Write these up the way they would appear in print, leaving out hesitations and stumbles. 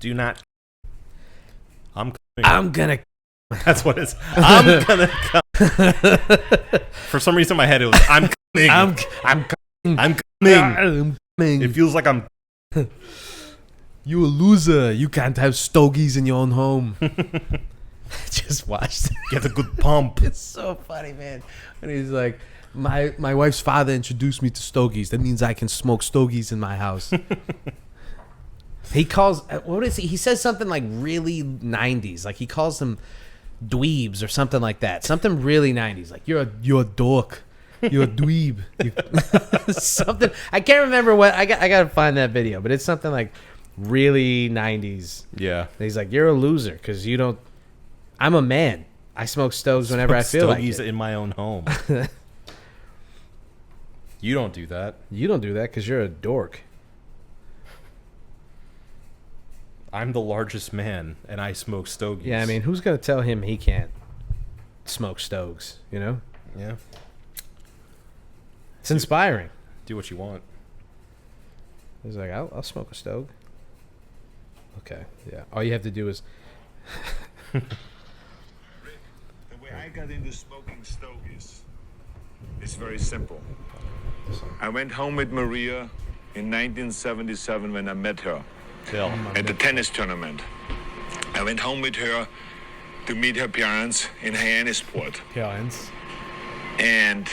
Do not. I'm coming. I'm gonna. That's what it's. I'm gonna come. For some reason in my head it was I'm coming. I'm coming. I'm coming. I'm coming. It feels like I'm. You a loser. You can't have stogies in your own home. Just watched. Get a good pump. It's so funny, man. And he's like, my wife's father introduced me to stogies. That means I can smoke stogies in my house. He calls, what is he? He says something like really 90s. Like he calls them dweebs or something like that. Something really 90s. Like you're a dork. You're a dweeb. Something. I can't remember what. I got to find that video, but it's something like really 90s. Yeah. And he's like, you're a loser because you don't. I'm a man. I smoke stoves whenever I feel like it. In my own home. You don't do that. You don't do that because you're a dork. I'm the largest man, and I smoke stogies. Yeah, I mean, who's going to tell him he can't smoke stoves, you know? Yeah. It's inspiring. Do what you want. He's like, I'll smoke a stove. Okay, yeah. All you have to do is... The way I got into smoking stogies is very simple. I went home with Maria in 1977 when I met her at the tennis tournament. I went home with her to meet her parents in Hyannisport. Parents. And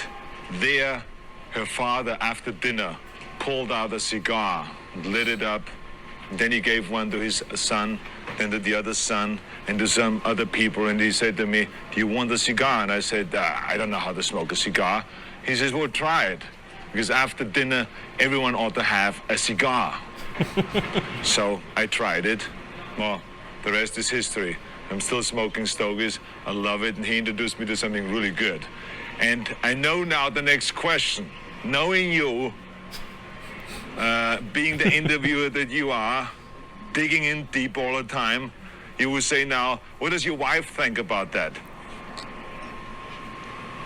there, her father, after dinner, pulled out a cigar, lit it up. Then he gave one to his son, then to the other son, and to some other people. And he said to me, do you want a cigar? And I said, I don't know how to smoke a cigar. He says, well, try it. Because after dinner, everyone ought to have a cigar. So I tried it. Well, the rest is history. I'm still smoking stogies. I love it. And he introduced me to something really good. And I know now the next question. Knowing you, being the interviewer that you are, digging in deep all the time, you will say now, what does your wife think about that?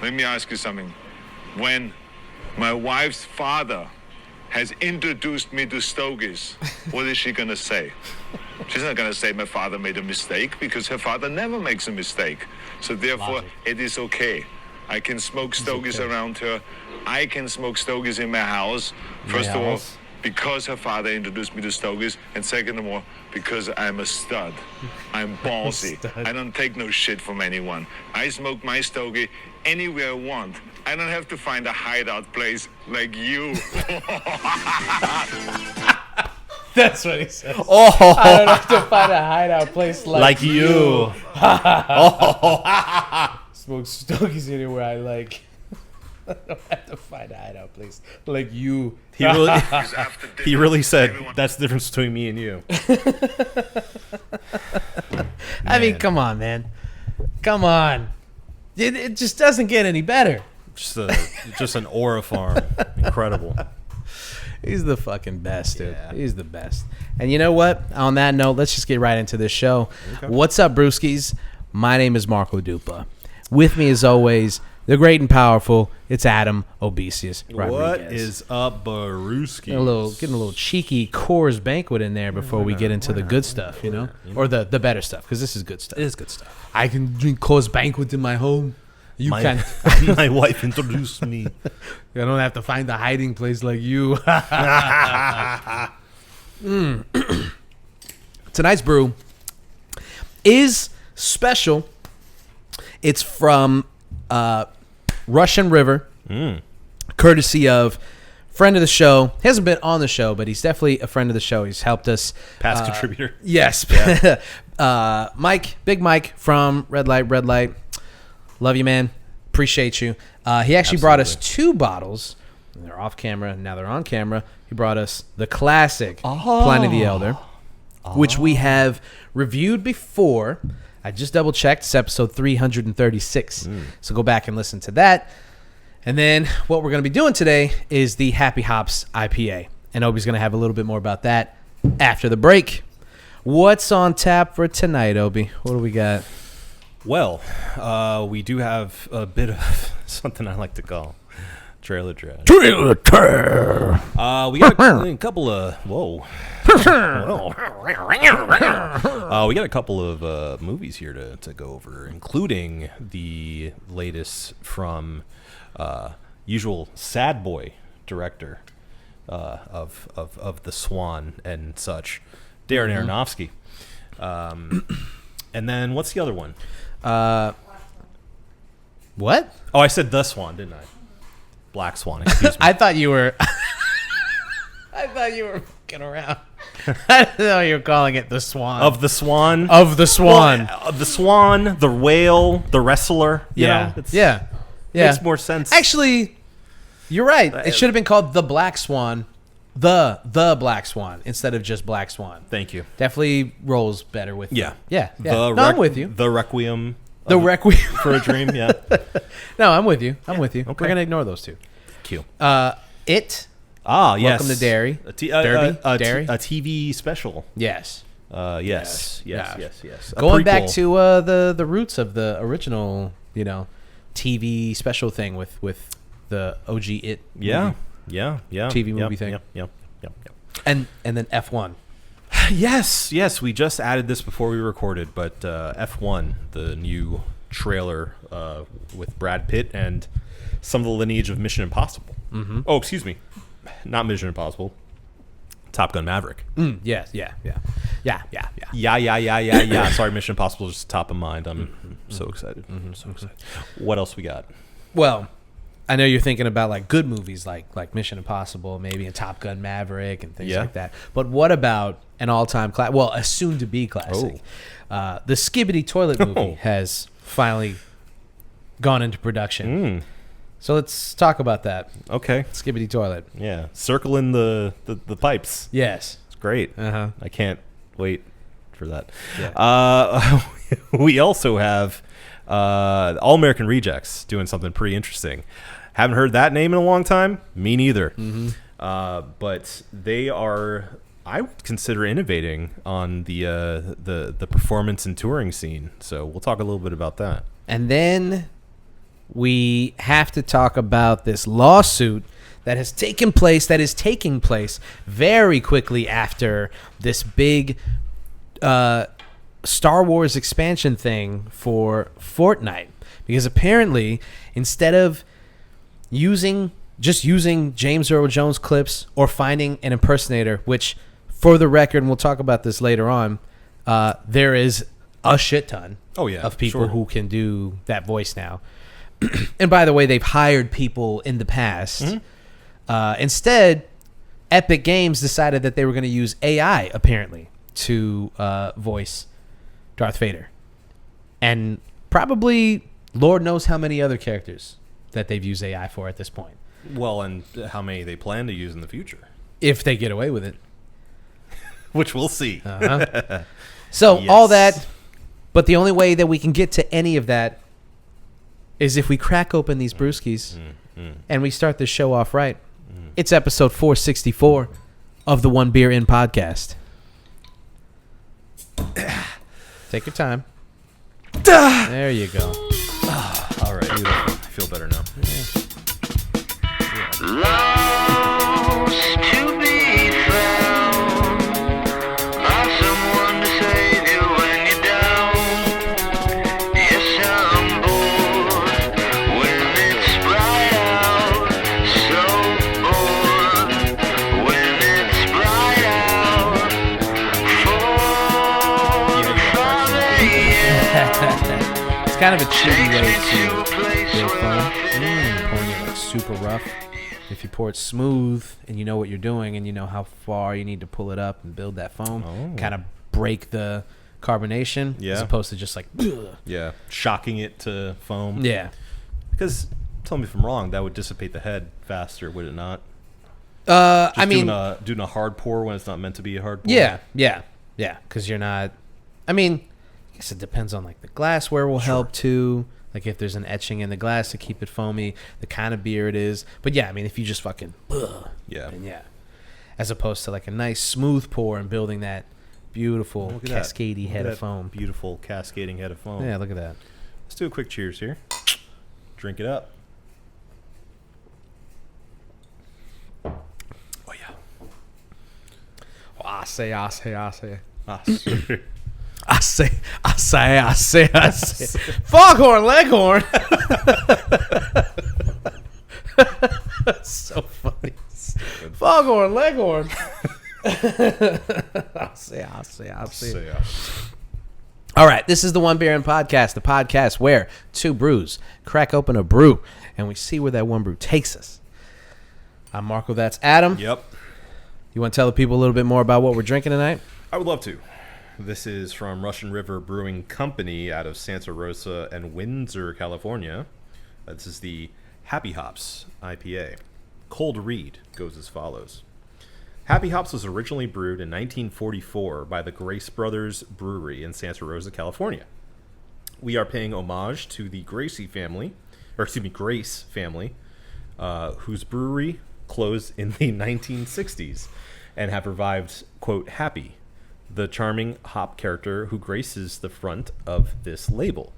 Let me ask you something. When my wife's father has introduced me to stogies, what is she going to say? She's not going to say my father made a mistake, because her father never makes a mistake. So therefore, it is okay. I can smoke stogies around her. I can smoke stogies in my house. First of all, because her father introduced me to stogies, and second of all, because I'm a stud. I'm ballsy. I don't take no shit from anyone. I smoke my stogie anywhere I want. I don't have to find a hideout place like you. That's what he says. Oh, I don't have to find a hideout place like you. Smoke stogies anywhere I like. I don't have to find a hideout place like you. He really said that's the difference between me and you. I mean, come on, man. Come on. It just doesn't get any better. Just an aura farm. Incredible. He's the fucking best, dude. Yeah. He's the best. And you know what? On that note, let's just get right into this show. Okay. What's up, brewskis? My name is Marco Dupa. With me, as always, the great and powerful, it's Adam Obesius Rodriguez. What is up, brewskis? Getting a little cheeky Coors Banquet in there before we get into the good stuff, you know? Or the better stuff, because this is good stuff. It is good stuff. I can drink Coors Banquet in my home. You can't. My wife introduced me. I don't have to find a hiding place like you. Tonight's brew is special. It's from Russian River, courtesy of friend of the show. He hasn't been on the show, but he's definitely a friend of the show. He's helped us. Past contributor. Yes. Yeah. Mike, Big Mike from Red Light. Love you, man. Appreciate you. He actually brought us 2 bottles. They're off camera. Now they're on camera. He brought us the classic Pliny the Elder, which we have reviewed before. I just double-checked. It's episode 336. So go back and listen to that. And then what we're going to be doing today is the Happy Hops IPA. And Obi's going to have a little bit more about that after the break. What's on tap for tonight, Obi? What do we got? Well, we do have a bit of something I like to call trailer trash. Trailer trash. We got a couple of We got a couple of movies here to go over, including the latest from usual sad boy director of The Swan and such, Darren Aronofsky. And then what's the other one? What? Oh, I said The Swan, didn't I? Black Swan, excuse me. I thought you were. I thought you were fucking around. I didn't know you were calling it The Swan. Of The Swan. Of The Swan. Well, the Swan, the whale, the wrestler. You know, yeah. Makes more sense. Actually, you're right. It should have been called The Black Swan. The Black Swan instead of just Black Swan. Thank you. Definitely rolls better with Yeah. Yeah. I'm with you. The Requiem. The Requiem for a Dream, yeah. No, I'm with you. I'm with you. Okay. We're going to ignore those two. Q. It. Ah, yes. Welcome to Derry. Derby. Derry. A TV special. Yes. Yes. A Going prequel. back to the roots of the original, TV special thing with the OG It. Yeah. movie. Yeah. TV movie thing. Yep. And then F1. Yes. We just added this before we recorded, but F1, the new trailer with Brad Pitt and some of the lineage of Mission Impossible. Mm-hmm. Oh, excuse me. Not Mission Impossible. Top Gun Maverick. Yeah. Sorry, Mission Impossible is just top of mind. I'm so excited. So excited. What else we got? Well, I know you're thinking about like good movies like Mission Impossible, maybe, and Top Gun Maverick and things like that. But what about an all-time classic? Well, a soon-to-be classic. The Skibidi Toilet movie has finally gone into production. So let's talk about that. Okay. Skibidi Toilet. Yeah. Circling the pipes. Yes. It's great. Uh-huh. I can't wait for that. Yeah. We also have All American Rejects doing something pretty interesting. Haven't heard that name in a long time. Me neither. But they are, I would consider, innovating on the performance and touring scene. So we'll talk a little bit about that. And then we have to talk about this lawsuit that is taking place very quickly after this big Star Wars expansion thing for Fortnite. Because apparently, instead of using James Earl Jones clips or finding an impersonator, which, for the record, and we'll talk about this later on, there is a shit ton of people who can do that voice now. And by the way, they've hired people in the past. Instead, Epic Games decided that they were going to use AI, apparently, to voice Darth Vader. And probably Lord knows how many other characters that they've used AI for at this point. Well, and how many they plan to use in the future. If they get away with it. Which we'll see. So, all that, but the only way that we can get to any of that is if we crack open these brewskis and we start this show off right. It's episode 464 of the One Beer In podcast. Take your time. There you go. All right. Beautiful. I feel better now. Lost to be found by someone to save you when you're down. Yes, I'm bored when it's bright out. So bored when it's bright out. 4 5 a.m. It's kind of a cheaty way Take me to a to place build where foam. I fit in. Pouring it like super rough. If you pour it smooth and you know what you're doing and you know how far you need to pull it up and build that foam, kind of break the carbonation as opposed to just like shocking it to foam. Because tell me if I'm wrong, that would dissipate the head faster, would it not? I mean, doing a hard pour when it's not meant to be a hard pour. yeah, because you're not. I mean, I guess it depends on like the glassware will help too. Like if there's an etching in the glass to keep it foamy, the kind of beer it is. But yeah, I mean, if you just fucking as opposed to like a nice smooth pour and building that beautiful cascadey head of foam. Beautiful cascading head of foam. Yeah, look at that. Let's do a quick cheers here. Drink it up. Oh yeah. Awesome. say. Foghorn Leghorn. So funny. Foghorn Leghorn. I'll say. All right, this is the One Beer In Podcast, the podcast where two brews crack open a brew and we see where that one brew takes us. I'm Marco, that's Adam. Yep. You want to tell the people a little bit more about what we're drinking tonight? I would love to. This is from Russian River Brewing Company out of Santa Rosa and Windsor, California. This is the Happy Hops IPA. Cold read goes as follows. Happy Hops was originally brewed in 1944 by the Grace Brothers Brewery in Santa Rosa, California. We are paying homage to the Grace family, whose brewery closed in the 1960s and have revived, quote, Happy, the charming hop character who graces the front of this label.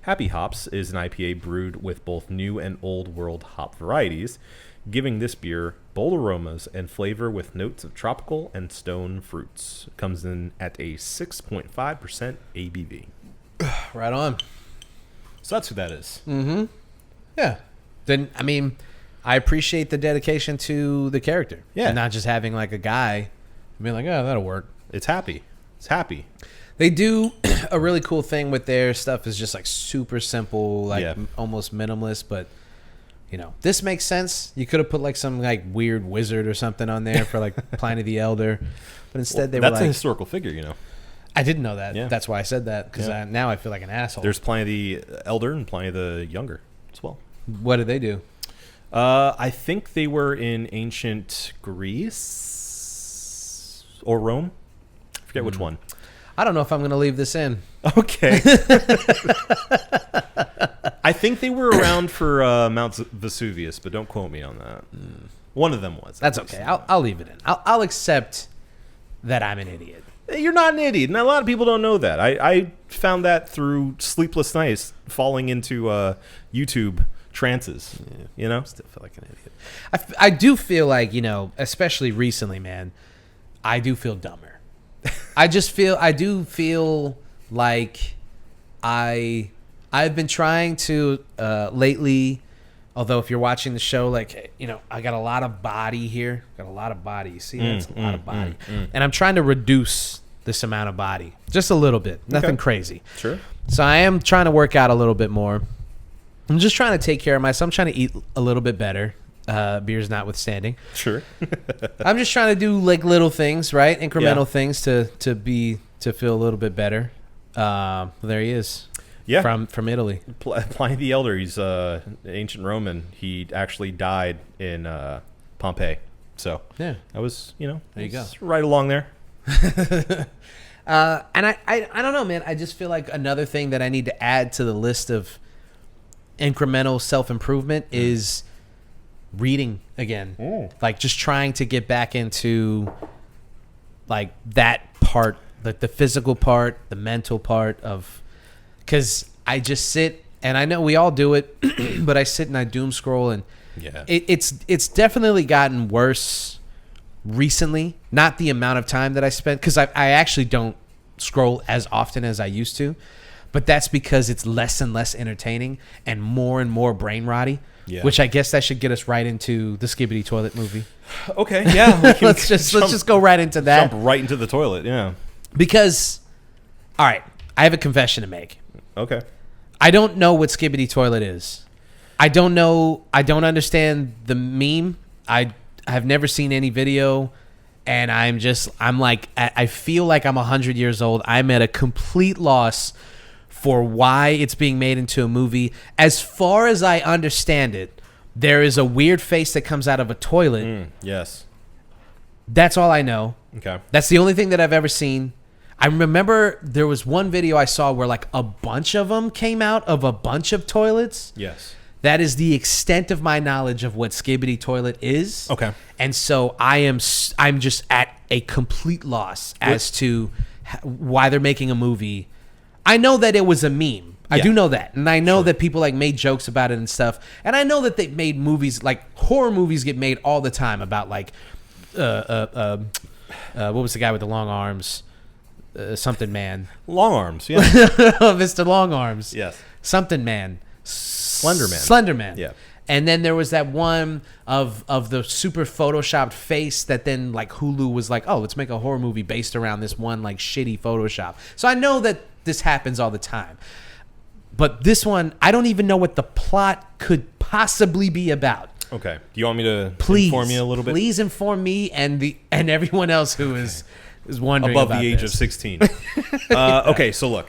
Happy Hops is an IPA brewed with both new and old world hop varieties, giving this beer bold aromas and flavor with notes of tropical and stone fruits. Comes in at a 6.5% ABV. Right on. So that's who that is. Mm-hmm. Yeah. Then, I mean, I appreciate the dedication to the character. Yeah. And not just having like a guy being like, oh, that'll work. It's Happy. It's Happy. They do a really cool thing with their stuff is just like super simple, like almost minimalist, but you know, this makes sense. You could have put like some like weird wizard or something on there for like Pliny the Elder, but instead they were like... That's a historical figure, you know. I didn't know that. Yeah. That's why I said that, because now I feel like an asshole. There's Pliny the Elder and Pliny the Younger as well. What did they do? I think they were in ancient Greece or Rome. I forget which one. I don't know if I'm going to leave this in. Okay. I think they were around for Mount Vesuvius, but don't quote me on that. One of them was. That's okay. I'll leave it in. I'll accept that I'm an idiot. You're not an idiot, and a lot of people don't know that. I found that through sleepless nights, falling into YouTube trances. Yeah. You know? Still feel like an idiot. I do feel like, you know, especially recently, man, I do feel dumber. I do feel like I've been trying to lately, although if you're watching the show, like, you know, I got a lot of body here. Got a lot of body. You see, that's a lot of body. And I'm trying to reduce this amount of body. Just a little bit. Nothing crazy. Sure. So I am trying to work out a little bit more. I'm just trying to take care of myself. I'm trying to eat a little bit better. Beers notwithstanding. Sure. I'm just trying to do like little things, right? Incremental things to feel a little bit better. There he is. Yeah. From Italy. Pliny the Elder, he's ancient Roman. He actually died in Pompeii. So yeah, that was, you know, there you go. Right along there. And I don't know, man. I just feel like another thing that I need to add to the list of incremental self-improvement is reading again. Like just trying to get back into like that part, like the physical part, the mental part of, because I just sit and I know we all do it, but I sit and I doom scroll and it's definitely gotten worse recently. Not the amount of time that I spent, because I actually don't scroll as often as I used to, but that's because it's less and less entertaining and more brain rotty. Yeah. Which I guess that should get us right into the Skibidi Toilet movie. Okay, yeah. let's just go right into that. Jump right into the toilet, yeah. Because, all right, I have a confession to make. Okay. I don't know what Skibidi Toilet is. I don't know. I don't understand the meme. I have never seen any video, and I feel like I'm 100 years old. I'm at a complete loss for why it's being made into a movie. As far as I understand it, there is a weird face that comes out of a toilet. Yes. That's all I know. Okay. That's the only thing that I've ever seen. I remember there was one video I saw where like a bunch of them came out of a bunch of toilets. Yes. That is the extent of my knowledge of what Skibidi Toilet is. Okay. And so I'm just at a complete loss as to why they're making a movie. I know that it was a meme. I do know that. And I know that people like made jokes about it and stuff. And I know that they made movies, like horror movies get made all the time about like what was the guy with the long arms? Something Man. Long arms, yeah. Mr. Long Arms. Yes. Something Man. Slender Man. Slender Man. Yeah. And then there was that one of the super photoshopped face that then like Hulu was like, oh, let's make a horror movie based around this one like shitty Photoshop. So I know that this happens all the time. But this one, I don't even know what the plot could possibly be about. Okay. Do you want me to Please inform you a little bit? Please inform me and everyone else who is wondering above about the age this. of 16. Okay, so look.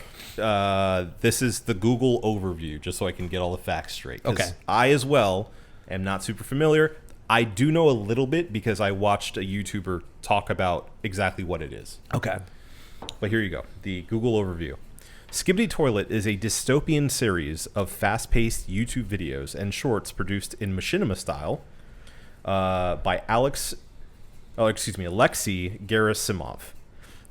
This is the Google overview, just so I can get all the facts straight. 'Cause Okay. I, as well, am not super familiar. I do know a little bit because I watched a YouTuber talk about exactly what it is. Okay. But here you go. The Google overview. Skibidi Toilet is a dystopian series of fast-paced YouTube videos and shorts produced in machinima style by Alexei Gerasimov.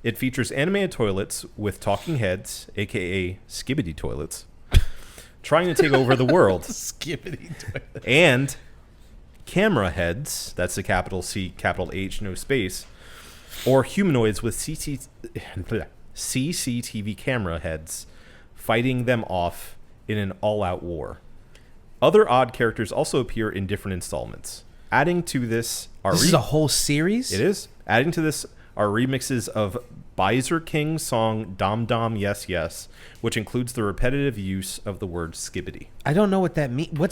It features animated toilets with talking heads, aka Skibidi Toilets, trying to take over the world, Skibidi Toilet. and camera heads, that's the capital C, capital H, no space, or humanoids with CCTV camera heads fighting them off in an all-out war. Other odd characters also appear in different installments. Adding to this are This is a whole series? it is. Adding to this are remixes of Bizer King's song Dom Dom Yes Yes, which includes the repetitive use of the word skibidi. I don't know what that means. What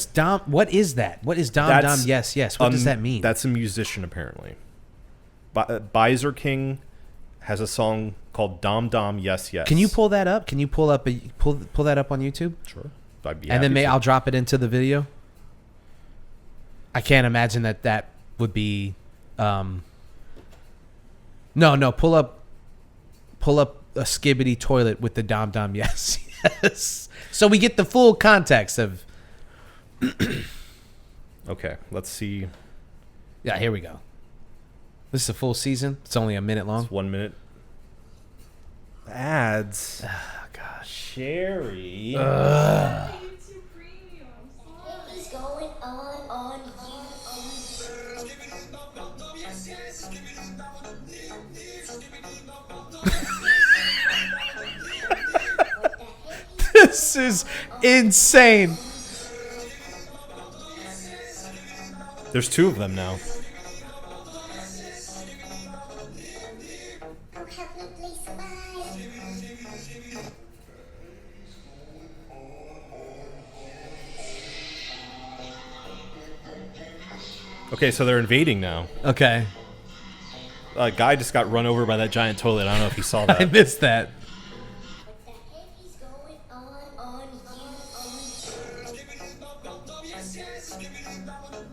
is that? What is Dom That's, Dom Yes Yes? What does that mean? That's a musician, apparently. Bizer King has a song called Dom Dom Yes Yes. Can you pull that up? Can you pull that up on YouTube? Sure. I'd be And then happy to. I'll drop it into the video. I can't imagine that would be No, pull up a Skibidi Toilet with the Dom Dom Yes Yes. So we get the full context of Okay, let's see. Yeah, here we go. This is a full season. It's only a minute long. It's 1 minute. Ads. Oh, gosh. Sherry. He's going on you. This is insane. There's two of them now. Oh, heavenly smile. Okay, so they're invading now. Okay. A guy just got run over by that giant toilet. I don't know if you saw I that. missed that. What the heck is going on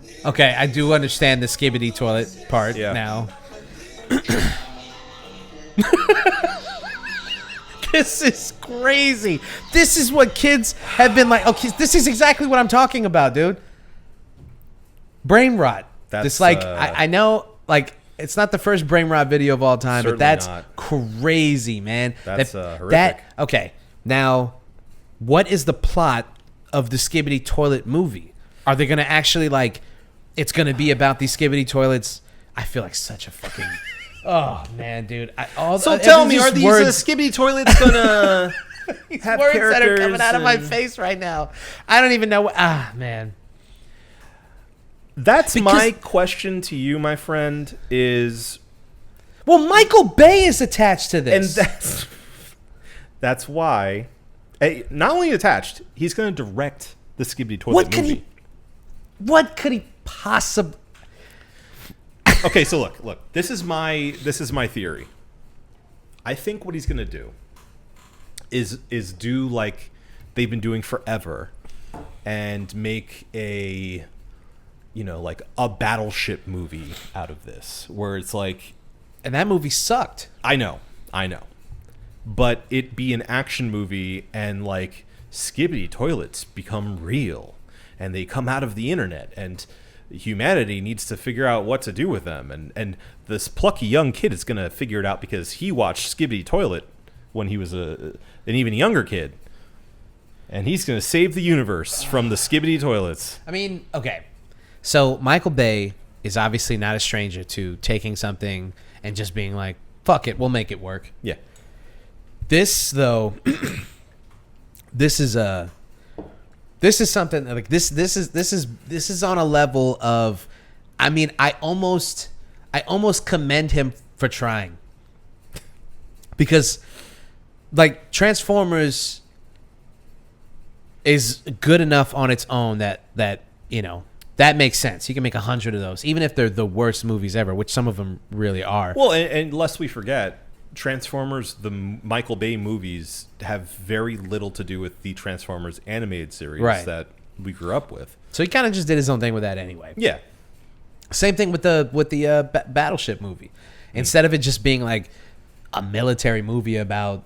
you? Okay, I do understand the Skibidi Toilet part Yeah. now. This is crazy. This is what kids have been like. Okay, this is exactly what I'm talking about, dude. Brain rot. That's, This like I know like it's not the first brain rot video of all time, but Certainly that's not. crazy, man. That's, horrific. Okay. Now, what is the plot of the Skibidi Toilet movie? Are they going to actually like it's going to be about these Skibidi Toilets? I feel like such a fucking oh man, dude. So tell me, are these Skibidi Toilets gonna have words characters that are coming out of my and- face right now? I don't even know what man. That's Because- my question to you, my friend, is... Well, Michael Bay is attached to this. And that's why... Not only attached, he's going to direct the Skibidi Toilet movie. What could he possibly... Okay, so look. This is my theory. I think what he's going to do is do like they've been doing forever and make a... like a battleship movie out of this, where it's like, And that movie sucked. I know, but it be an action movie and like Skibidi Toilets become real and they come out of the internet and humanity needs to figure out what to do with them, and this plucky young kid is gonna figure it out because he watched Skibidi Toilet when he was an even younger kid, and he's gonna save the universe from the Skibidi Toilets. I mean, okay. So Michael Bay is obviously not a stranger to taking something and just being like, fuck it, we'll make it work. Yeah. This though, this is something like this is on a level of, I mean, I almost commend him for trying, because like Transformers is good enough on its own that you know, that makes sense. You can make 100 of those, even if they're the worst movies ever, which some of them really are. Well, and lest we forget, Transformers, the Michael Bay movies, have very little to do with the Transformers animated series that we grew up with. So he kind of just did his own thing with that anyway. Yeah. Same thing with the Battleship movie. Instead of it just being like a military movie about,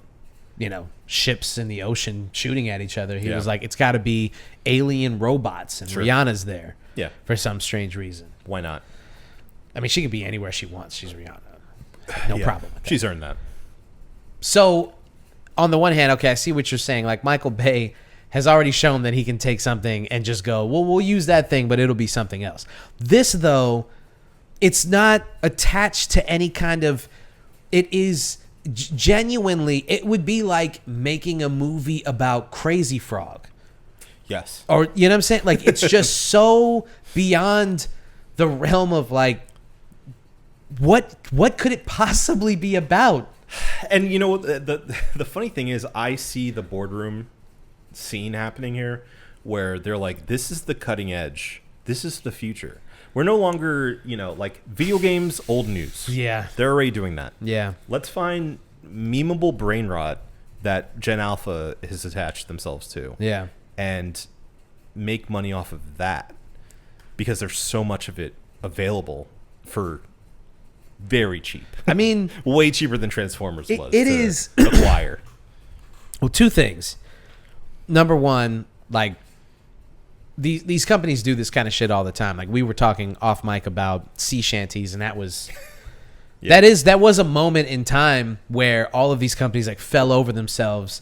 you know, ships in the ocean shooting at each other, he was like, it's got to be alien robots, and Rihanna's there. Yeah. For some strange reason. Why not? I mean, she could be anywhere she wants. She's Rihanna. No problem with that. She's earned that. So, on the one hand, okay, I see what you're saying. Like, Michael Bay has already shown that he can take something and just go, well, we'll use that thing, but it'll be something else. This, though, it's not attached to any kind of... It is genuinely... It would be like making a movie about Crazy Frog. Yes. Or, you know what I'm saying? Like, it's just so beyond the realm of, like, what could it possibly be about? And you know what, the funny thing is, I see the boardroom scene happening here where they're like, this is the cutting edge. This is the future. We're no longer, you know, like video games, old news. Yeah. They're already doing that. Yeah. Let's find memeable brain rot that Gen Alpha has attached themselves to. Yeah. And make money off of that, because there's so much of it available for very cheap. I mean, way cheaper than Transformers was. It is acquire. Well, two things. Number one, like these companies do this kind of shit all the time. Like we were talking off mic about sea shanties, and that was that was a moment in time where all of these companies like fell over themselves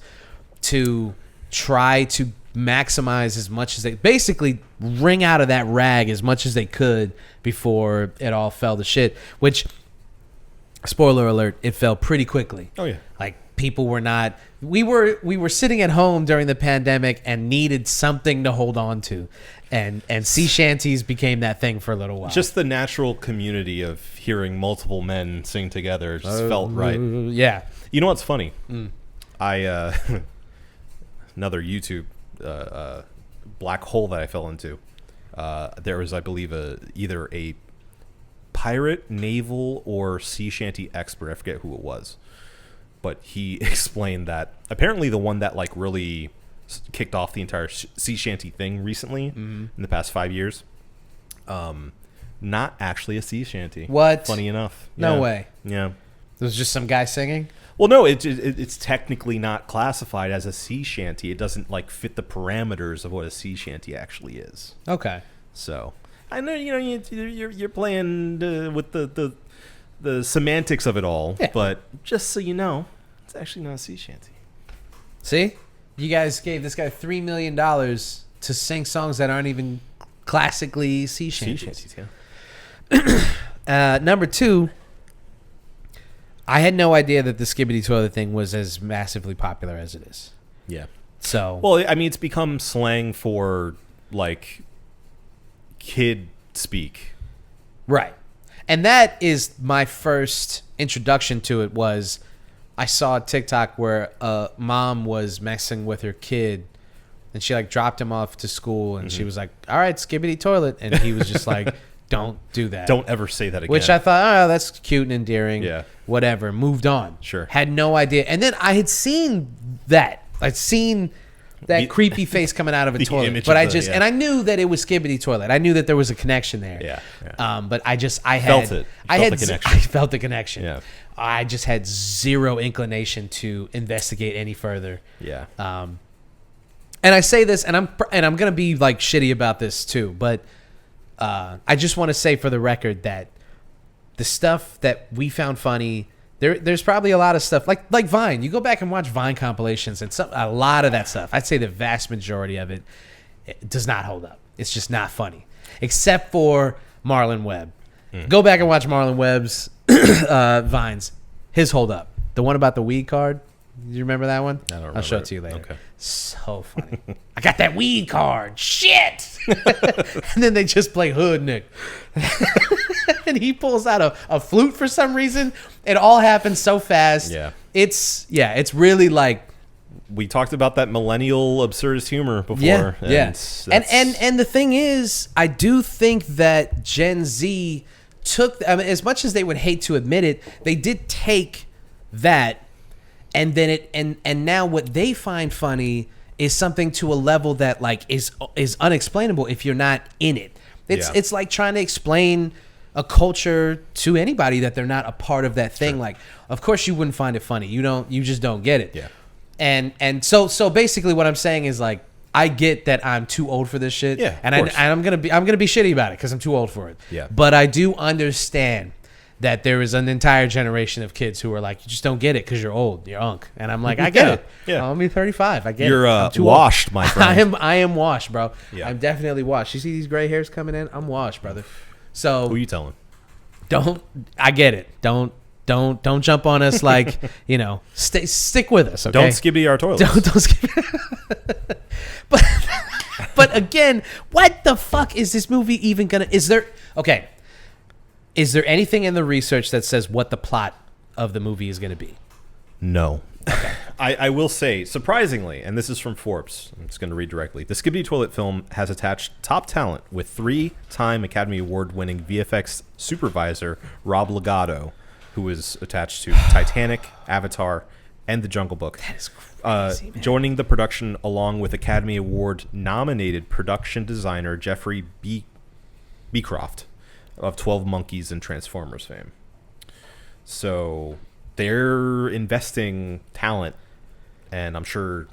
to try to maximize as much as they basically wring out of that rag as much as they could before it all fell to shit, which, spoiler alert, it fell pretty quickly. Oh yeah. Like people were not, we were sitting at home during the pandemic and needed something to hold on to, and sea shanties became that thing for a little while. Just the natural community of hearing multiple men sing together just felt right. Yeah. You know what's funny? I another YouTube black hole that I fell into. There was, I believe, either a pirate, naval, or sea shanty expert. I forget who it was, but he explained that apparently the one that like really kicked off the entire sea shanty thing recently in the past 5 years, not actually a sea shanty. What? Funny enough. No Yeah. way. Yeah. There's just some guy singing. Well, no, it's technically not classified as a sea shanty. It doesn't like fit the parameters of what a sea shanty actually is. Okay. So I know you're playing with the semantics of it all, but just so you know, it's actually not a sea shanty. See, you guys gave this guy $3 million to sing songs that aren't even classically sea shanties. Sea shanties, yeah. Number two, I had no idea that the Skibidi Toilet thing was as massively popular as it is. Yeah. So, well, I mean, it's become slang for like kid speak. Right. And that is my first introduction to it. Was I saw a TikTok where a mom was messing with her kid, and she like dropped him off to school, and she was like, all right, Skibidi Toilet. And he was just like, don't do that. Don't ever say that again. Which I thought, oh, that's cute and endearing. Yeah. Whatever. Moved on. Sure. Had no idea. And then I had seen that. I'd seen that creepy face coming out of a toilet. But and I knew that it was Skibidi Toilet. I knew that there was a connection there. Yeah. But I felt the connection. I felt the connection. Yeah. I just had zero inclination to investigate any further. Yeah. And I say this, and I'm gonna be like shitty about this too, but I just want to say for the record that the stuff that we found funny, there's probably a lot of stuff like Vine. You go back and watch Vine compilations, and a lot of that stuff, I'd say the vast majority of it does not hold up. It's just not funny, except for Marlon Webb. Go back and watch Marlon Webb's Vines. His hold up. The one about the weed card. Do you remember that one? I don't remember. I'll show it to you later. Okay. So funny. I got that weed card. Shit. And then they just play Hood Nick. And he pulls out a flute for some reason. It all happens so fast. Yeah. It's really like, We talked about that millennial absurdist humor before. yeah. And the thing is, I do think that Gen Z took, I mean, as much as they would hate to admit it, they did take that, and then and now what they find funny is something to a level that like is unexplainable if you're not in it. It's like trying to explain a culture to anybody that they're not a part of that thing. Sure. Like, of course you wouldn't find it funny. You just don't get it. Yeah. And so basically what I'm saying is like, I get that I'm too old for this shit. Yeah, and I'm gonna be shitty about it because I'm too old for it. Yeah. But I do understand that there is an entire generation of kids who are like, you just don't get it because you're old, you're unk. And I'm like, I get it. Yeah. I'm 35. I get You're it. I'm too washed, old. my friend. I am washed, bro. Yeah. I'm definitely washed. You see these gray hairs coming in? I'm washed, brother. So Who are you telling? I get it. Don't jump on us like, stick with us, okay? Don't skibidi our toilets. Don't skip. But again, what the fuck is this movie even gonna? Is there anything in the research that says what the plot of the movie is gonna be? No. Okay. I will say, surprisingly, and this is from Forbes, I'm just going to read directly, the Skibidi Toilet film has attached top talent with 3-time Academy Award-winning VFX supervisor Rob Legato, who is attached to Titanic, Avatar, and The Jungle Book. That is crazy, man. Joining the production along with Academy Award-nominated production designer Jeffrey Beecroft of 12 Monkeys and Transformers fame. So they're investing talent and I'm sure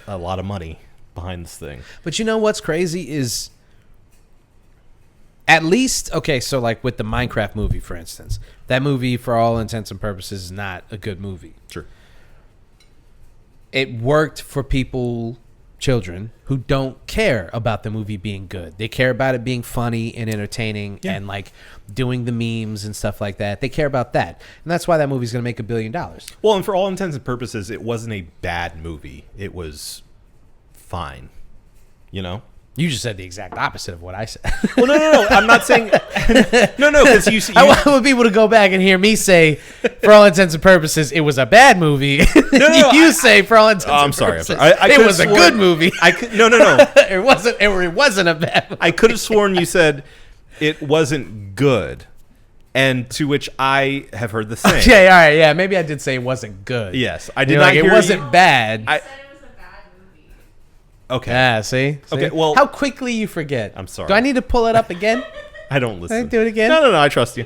a lot of money behind this thing. But you know what's crazy is, at least, okay, so like with the Minecraft movie, for instance, that movie, for all intents and purposes, is not a good movie. Sure. It worked for children who don't care about the movie being good. They care about it being funny and entertaining and like doing the memes and stuff like that. They care about that. And that's why that movie's going to make $1 billion. Well, and for all intents and purposes, it wasn't a bad movie. It was fine. You just said the exact opposite of what I said. Well, no. I'm not saying. No, because I want people to go back and hear me say, for all intents and purposes, it was a bad movie. No, you say, for all intents and I'm sorry. purposes, I it was a good movie. No. It wasn't a bad movie. I could have sworn you said it wasn't good, and to which I have heard the same. Okay, all right, yeah, maybe I did say it wasn't good. Yes, I did not hear it wasn't bad. I- said it was a bad movie. Okay. Yeah, see? Okay, well- how quickly you forget. I'm sorry. Do I need to pull it up again? I don't listen. Can I do it again? No. I trust you.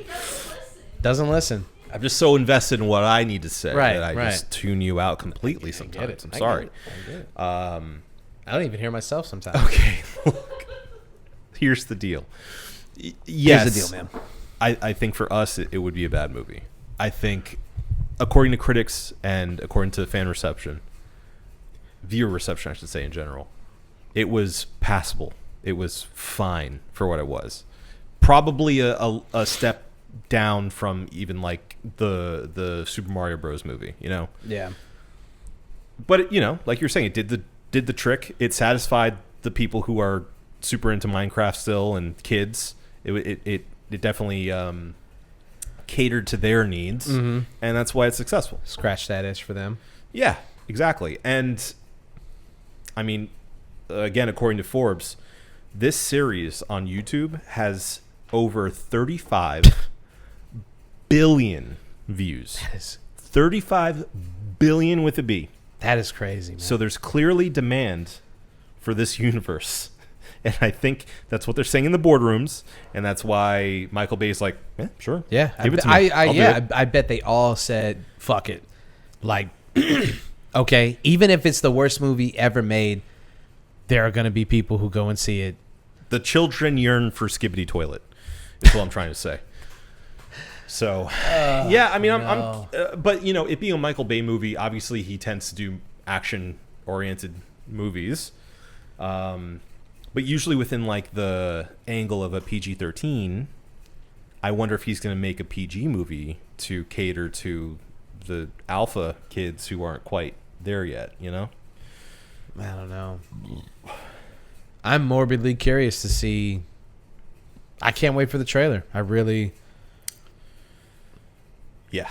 Doesn't listen. I'm just so invested in what I need to say Right, that I right. just tune you out completely I sometimes. get it. I'm sorry. I get it. I don't even hear myself sometimes. Okay. Look, here's the deal. Yes. Here's the deal, man. I think for us, it would be a bad movie. I think, according to critics and according to fan reception, viewer reception, I should say in general, it was passable. It was fine for what it was. Probably a step down from even like the Super Mario Bros. Movie, Yeah. But like you're saying, it did the trick. It satisfied the people who are super into Minecraft still and kids. It definitely catered to their needs, and that's why it's successful. Scratch that itch for them. Yeah, exactly. And I mean, again, according to Forbes, this series on YouTube has over 35 billion views. That is 35 billion with a B. That is crazy, man. So there's clearly demand for this universe. And I think that's what they're saying in the boardrooms. And that's why Michael Bay's like, sure. yeah, Give it to me. I'll do it. I bet they all said, fuck it. Like, okay, even if it's the worst movie ever made, there are going to be people who go and see it. The children yearn for Skibidi Toilet, is what I'm trying to say. So, yeah, I mean, no. but it being a Michael Bay movie, obviously he tends to do action-oriented movies, but usually within like the angle of a PG-13. I wonder if he's going to make a PG movie to cater to the alpha kids who aren't quite there yet, you know? I don't know. I'm morbidly curious to see. I can't wait for the trailer. I really. Yeah.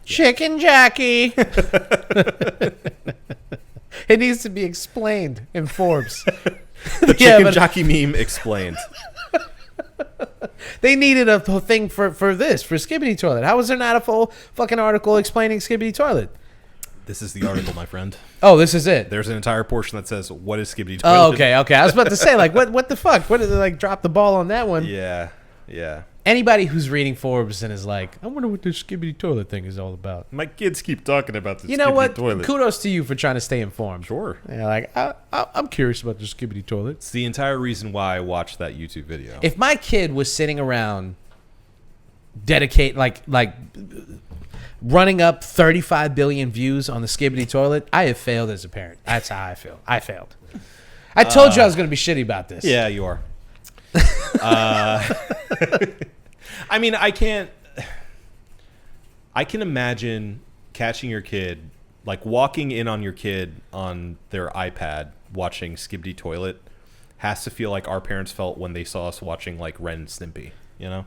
Chicken Jackie. It needs to be explained in Forbes. The chicken jockey meme explained. They needed a whole thing for this, for Skibidi Toilet. How was there not a full fucking article explaining Skibidi Toilet? This is the article, my friend. Oh, this is it. There's an entire portion that says, what is Skibidi Toilet? Oh, okay. I was about to say, like, what the fuck? What did they, like, drop the ball on that one? Yeah. Anybody who's reading Forbes and is like, I wonder what this Skibidi Toilet thing is all about. My kids keep talking about this You know Skibidi what? Toilet. Kudos to you for trying to stay informed. Sure. Yeah, like, I'm curious about this Skibidi Toilet. It's the entire reason why I watched that YouTube video. If my kid was sitting around running up 35 billion views on the Skibidi Toilet, I have failed as a parent. That's how I feel. I failed. I told you I was going to be shitty about this. Yeah, you are. I mean, I can imagine catching your kid, like walking in on your kid on their iPad watching Skibidi Toilet has to feel like our parents felt when they saw us watching like Ren and Stimpy, you know?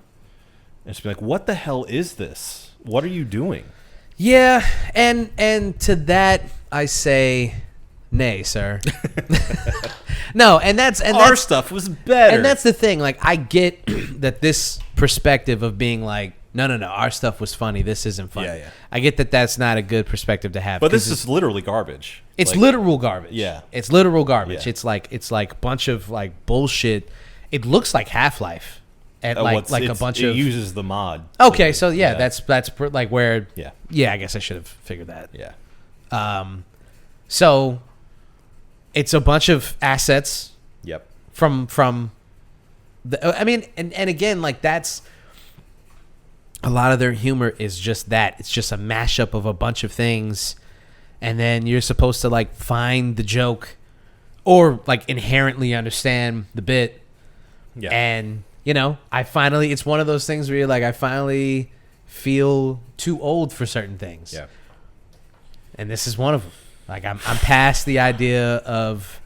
And just be like, what the hell is this? What are you doing? Yeah, and to that I say, nay, sir. No, and that's Our stuff was better. And that's the thing. Like, I get that this perspective of being like, no, our stuff was funny. This isn't funny. Yeah. I get that that's not a good perspective to have. But this is literally garbage. It's like, literal garbage. Yeah. It's literal garbage. Yeah. It's like a bunch of like bullshit. It looks like Half-Life. And a bunch it of uses the mod. Okay, so yeah, that's like where Yeah. I guess I should have figured that. Yeah. So it's a bunch of assets Yep. from the, I mean, and again, like, that's a lot of their humor is just that. It's just a mashup of a bunch of things, and then you're supposed to like find the joke or like inherently understand the bit. Yeah. And you know, it's one of those things where you're like, I finally feel too old for certain things. Yeah. And this is one of them. Like, I'm past the idea of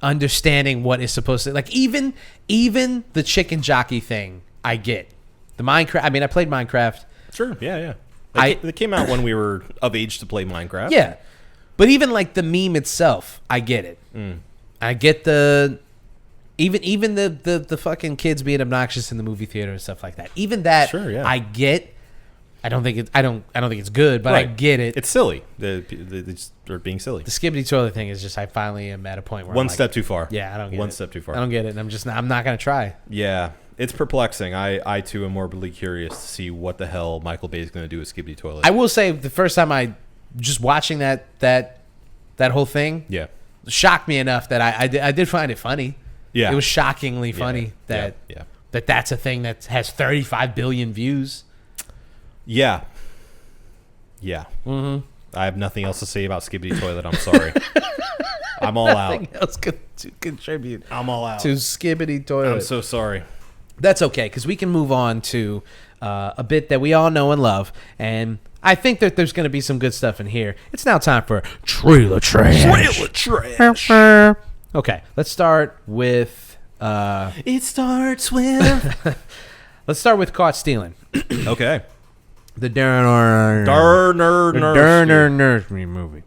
understanding what is supposed to, like, even the chicken jockey thing, I get. The Minecraft, I mean, I played Minecraft. Sure. Yeah. They came out when we were of age to play Minecraft. Yeah. But even like the meme itself, I get it. I get the even the fucking kids being obnoxious in the movie theater and stuff like that. Even that, Sure, yeah. I get. I don't think it's good, but Right. I get it. It's silly. They're being silly. The Skibidi Toilet thing is just, I finally am at a point where One I'm step like, too far. Yeah, I don't get it. One step too far. I don't get it, and I'm not gonna try. Yeah, it's perplexing. I too am morbidly curious to see what the hell Michael Bay is going to do with Skibidi Toilet. I will say, the first time I just watching that whole thing, yeah. shocked me enough that I did find it funny. Yeah. It was shockingly funny that that's a thing that has 35 billion views. Yeah. Yeah. Mm-hmm. I have nothing else to say about Skibidi Toilet. I'm sorry. I'm all out. Nothing else to contribute I'm all out. to Skibidi Toilet. I'm so sorry. That's okay, because we can move on to a bit that we all know and love, and I think that there's going to be some good stuff in here. It's now time for Trailer Trash. Trailer Trash. Okay, let's start with... It starts with... let's start with Caught Stealing. Okay. The Derry movie.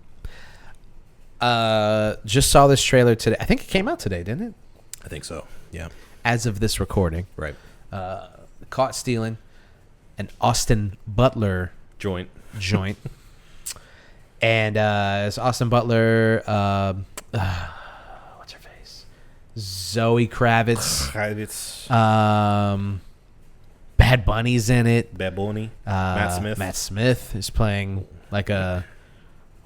Just saw this trailer today. I think it came out today, didn't it? I think so. Yeah. As of this recording. Right. Caught Stealing, an Austin Butler Joint. And it's Austin Butler, what's her face? Zoe Kravitz. It's Bad Bunny's in it. Bad Bunny. Matt Smith. Matt Smith is playing like a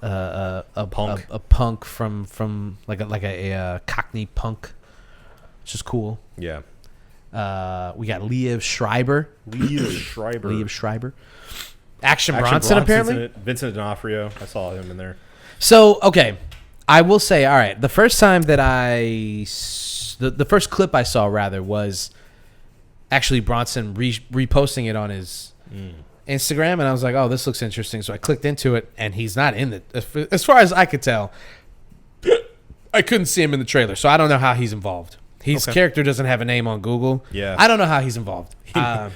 punk. a punk from like a Cockney punk, which is cool. Yeah. We got Liev Schreiber. Action Bronson apparently. Vincent D'Onofrio. I saw him in there. So, okay, I will say, all right, the first time that the first clip I saw, rather, was actually Bronson reposting it on his Instagram, and I was like, oh, this looks interesting. So I clicked into it, and he's not in it. As far as I could tell, I couldn't see him in the trailer, so I don't know how he's involved. His character doesn't have a name on Google. Yeah. I don't know how he's involved.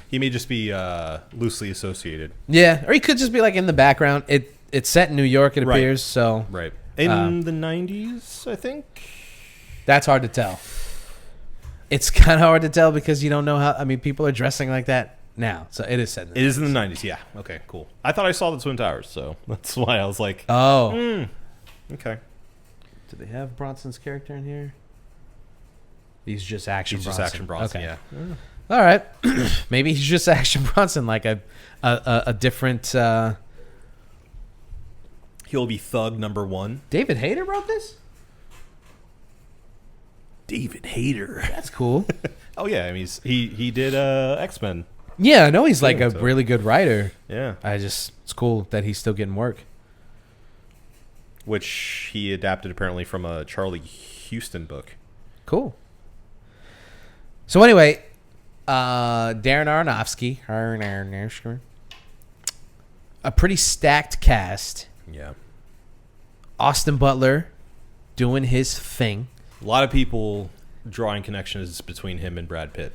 He may just be loosely associated. Yeah, or he could just be like in the background. It's set in New York, it Right. appears, so Right. In the 90s, I think. that's hard to tell. It's kind of hard to tell because you don't know how. I mean, people are dressing like that now, so it is set in the It is in the 90s, yeah. Okay, cool. I thought I saw the Twin Towers, so that's why I was like, Oh. okay. Do they have Bronson's character in here? He's just Action He's Bronson. just Action Bronson, Okay. yeah. All right. Maybe he's just Action Bronson, like a different. He'll be Thug number 1. David Hayter wrote this? David Hayter. That's cool. Oh, yeah, I mean, he did X-Men. Yeah, I know he's like a so- really good writer. Yeah. It's cool that he's still getting work. Which he adapted apparently from a Charlie Houston book. Cool. So anyway, Darren Aronofsky, a pretty stacked cast. Yeah. Austin Butler doing his thing. A lot of people drawing connections between him and Brad Pitt.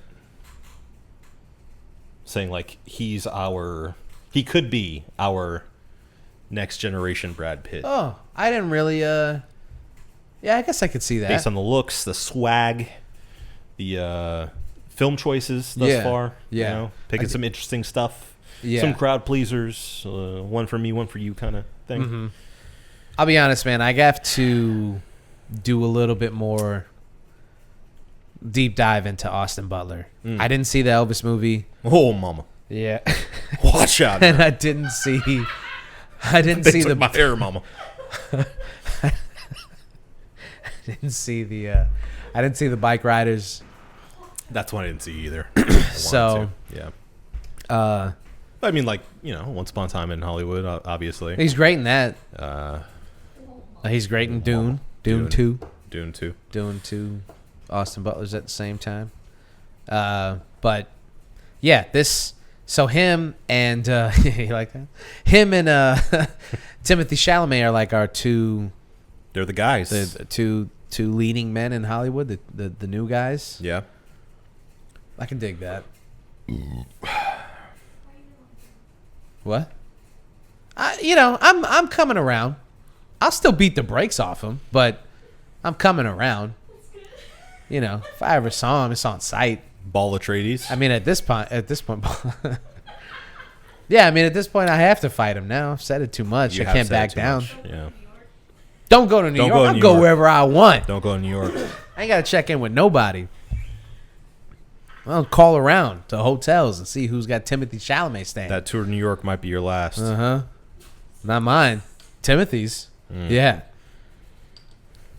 Saying like he could be our next generation Brad Pitt. Oh, I didn't really. Yeah, I guess I could see that. Based on the looks, the swag, the film choices thus Yeah, far. yeah. You know, picking some interesting stuff. Yeah. Some crowd pleasers. One for me, one for you kind of thing. Mm-hmm. I'll be honest, man. I have to do a little bit more deep dive into Austin Butler. I didn't see the Elvis movie. Oh, mama. Yeah. Watch out. And I didn't see They the took my hair, mama. didn't see the bike riders. That's one I didn't see either. So, yeah. I mean, like, you know, Once Upon a Time in Hollywood, obviously. he's great in that. He's great in Dune. Dune 2. Dune 2. Doing 2 Austin Butlers at the same time. But yeah, so him and you like that? Him and Timothy Chalamet are like our two They're the guys. the two leading men in Hollywood, the new guys. Yeah. I can dig that. What? I'm coming around. I'll still beat the brakes off him, but I'm coming around. You know, if I ever saw him, it's on sight. Ball Atreides. I mean, at this point, yeah. I mean, at this point, I have to fight him now. I've said it too much. You I have can't said it back too down. much. Yeah. Don't go to New Don't York. go to I'll New go York. wherever I want. Don't go to New York. I ain't got to check in with nobody. I'll call around to hotels and see who's got Timothy Chalamet staying. That tour to New York might be your last. Not mine. Timothy's. Yeah.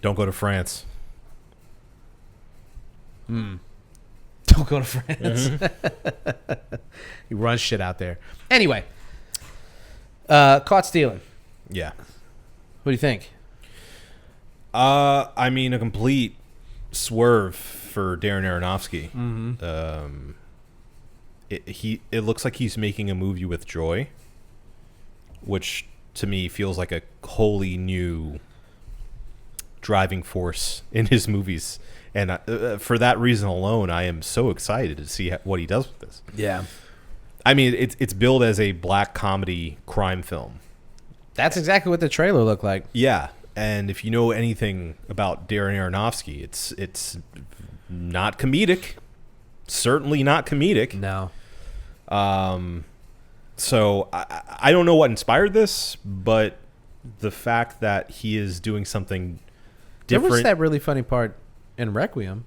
Don't go to France. Don't go to France. He runs shit out there. Anyway, caught stealing. Yeah. What do you think? I mean, a complete swerve for Darren Aronofsky. It looks like he's making a movie with joy, which to me feels like a wholly new driving force in his movies. And for that reason alone, I am so excited to see what he does with this. Yeah. I mean, it's billed as a black comedy crime film. That's exactly what the trailer looked like. Yeah, and if you know anything about Darren Aronofsky, it's not comedic. Certainly not comedic. No. So I don't know what inspired this, but the fact that he is doing something There different. was that really funny part in Requiem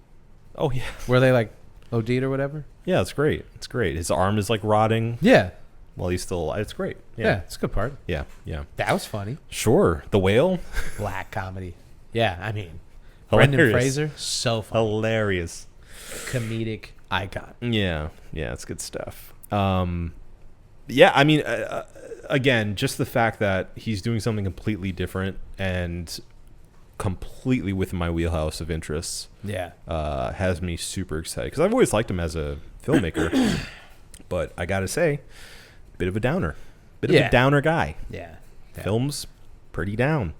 Oh yeah, where they like OD'd or whatever. yeah, it's great. It's great. His arm is like rotting Yeah. while he's still alive. It's great. Yeah, it's a good part. Yeah, yeah. That was funny. Sure, the whale, Black comedy. Yeah, I mean, Brendan Hilarious. Fraser, so funny. Hilarious. Comedic icon. Yeah, yeah, it's good stuff. Yeah, I mean, again, just the fact that he's doing something completely different, and completely within my wheelhouse of interests. Yeah. Has me super excited because I've always liked him as a filmmaker. But I got to say, bit of a downer. Bit of a downer guy. Yeah. Films, pretty down.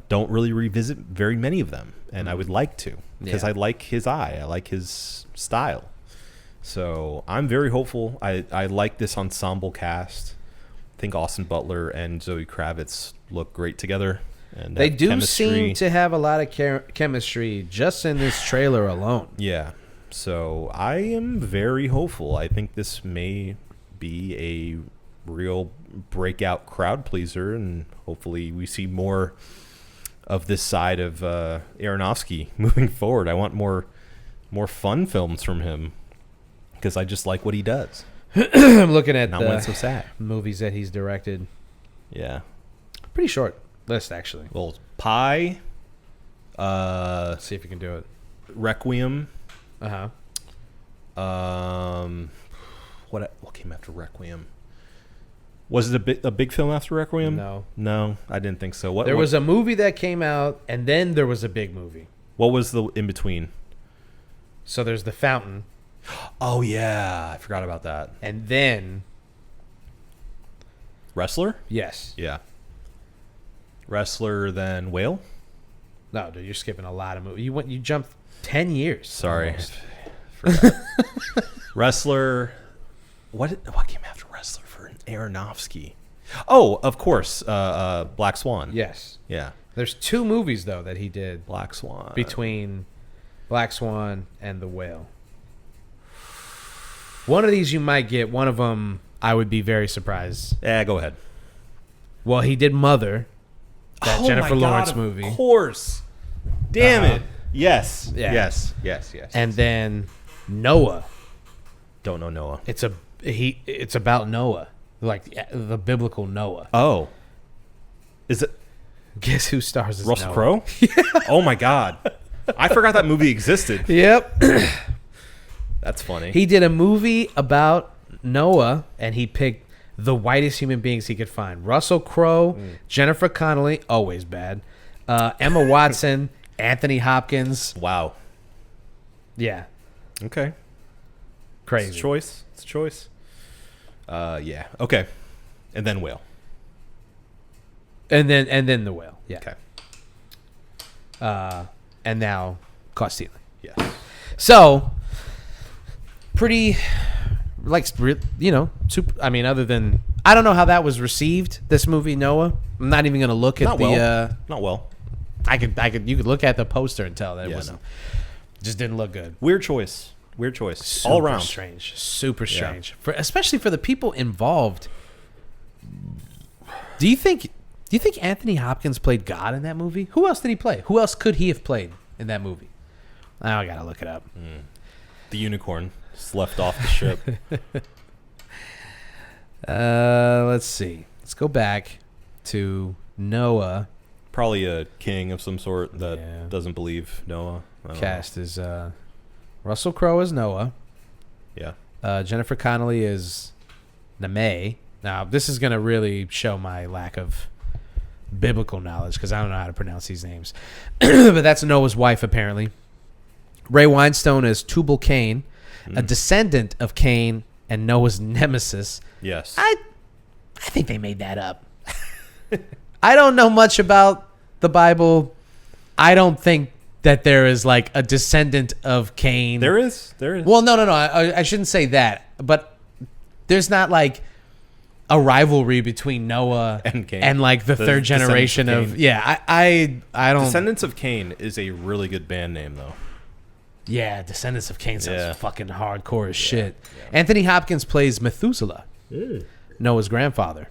Don't really revisit very many of them. And I would like to because I like his eye. I like his style. So I'm very hopeful. I like this ensemble cast. I think Austin Butler and Zoe Kravitz look great together. And They do chemistry. seem to have a lot of chemistry just in this trailer alone. Yeah. So I am very hopeful. I think this may be a real breakout crowd pleaser, and hopefully we see more of this side of Aronofsky moving forward. I want more fun films from him because I just like what he does. I'm looking at Not when it's so sad. movies that he's directed. Yeah. Pretty short list, actually. Well, Pie, Let's see if you can do it. Requiem. Uh-huh. What came after Requiem? Was it a big film after Requiem? No, I didn't think so. There was a movie that came out, and then there was a big movie. What was the in between? So there's The Fountain, Oh yeah, I forgot about that. and then Wrestler? yes, Yeah. Wrestler, then Whale. no, dude, you're skipping a lot of movies. You jumped 10 years. Sorry, almost. Forgot. Wrestler. What came after Wrestler for Aronofsky? Oh, of course, Black Swan. Yes, Yeah, there's 2 movies though that he did Black Swan. between Black Swan and The Whale. One of these you might get. One of them I would be very surprised. Go ahead. Well, he did Mother, that Oh Jennifer my God, Lawrence of movie. Of course. Damn it. Yes. Yeah. Yes. And then Noah. Don't know Noah. It's about Noah, like the biblical Noah. Oh. Is it Guess who stars as Russell Noah? Crowe? Oh my God. I forgot that movie existed. Yep. That's funny. He did a movie about Noah, and he picked the whitest human beings he could find: Russell Crowe, Jennifer Connelly, always bad, Emma Watson, Anthony Hopkins. Wow. Yeah, Okay. crazy. It's a choice. It's a choice. Yeah. Okay. And then Whale. And then The Whale. Yeah. Okay. And now Caught Stealing. Yes. So, pretty, like, super. I mean, other than, I don't know how that was received, this movie, Noah. I'm not even going to look at Not the, well. Not well. you could look at the poster and tell that it Yeah, wasn't, no. just didn't look good. Weird choice. Weird choice. Super All around. strange. Super strange. Especially for the people involved. Do you think Anthony Hopkins played God in that movie? Who else did he play? Who else could he have played in that movie? Now I gotta look it up. The unicorn just left off the ship. Let's see. Let's go back to Noah. Probably a king of some sort that Yeah. doesn't believe Noah. I don't Cast is Russell Crowe as Noah. know. Yeah. Jennifer Connelly is Nameh. Now, this is going to really show my lack of biblical knowledge because I don't know how to pronounce these names. But that's Noah's wife, apparently. Ray Winestone is Tubal Cain, a descendant of Cain and Noah's nemesis. Yes. I think they made that up. I don't know much about the Bible. I don't think that there is like a descendant of Cain. There is. Well, no. I shouldn't say that. But there's not like a rivalry between Noah And Cain. and like the third Descendants generation of of Cain. yeah. I don't. Descendants of Cain is a really good band name, though. Yeah, Descendants of Cain sounds Yeah. fucking hardcore as shit. Anthony Hopkins plays Methuselah, Noah's grandfather.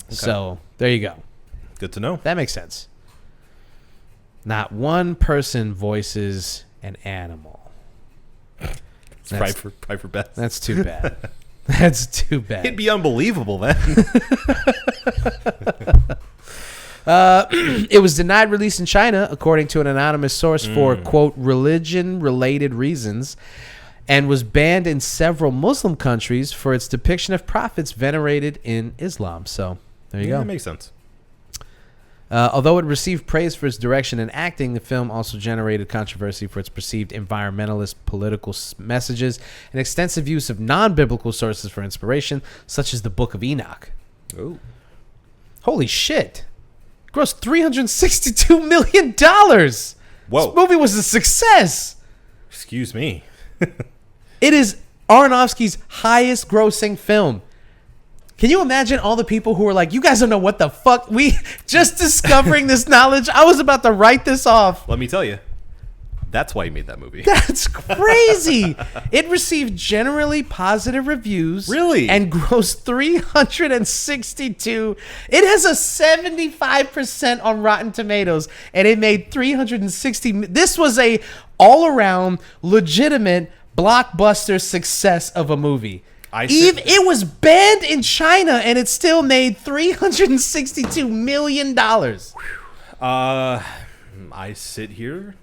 So there you go. Good to know. That makes sense. Not one person voices an animal. It's probably for best. That's too bad. That's too bad. It'd be unbelievable then. It was denied release in China, according to an anonymous source, for, quote, religion-related reasons, and was banned in several Muslim countries for its depiction of prophets venerated in Islam. So, there you Yeah, go. that makes sense. Although it received praise for its direction and acting, the film also generated controversy for its perceived environmentalist political messages and extensive use of non-biblical sources for inspiration, such as the Book of Enoch. Ooh. Holy shit. Grossed $362 million. Whoa. This movie was a success. Excuse me. It is Aronofsky's highest grossing film. Can you imagine all the people who were like, you guys don't know what the fuck? We just discovering this knowledge. I was about to write this off. Let me tell you. That's why he made that movie. That's crazy. It received generally positive reviews. Really? And grossed 362. It has a 75% on Rotten Tomatoes, and it made 360. This was a all-around legitimate blockbuster success of a movie. It was banned in China, and it still made $362 million. I sit here,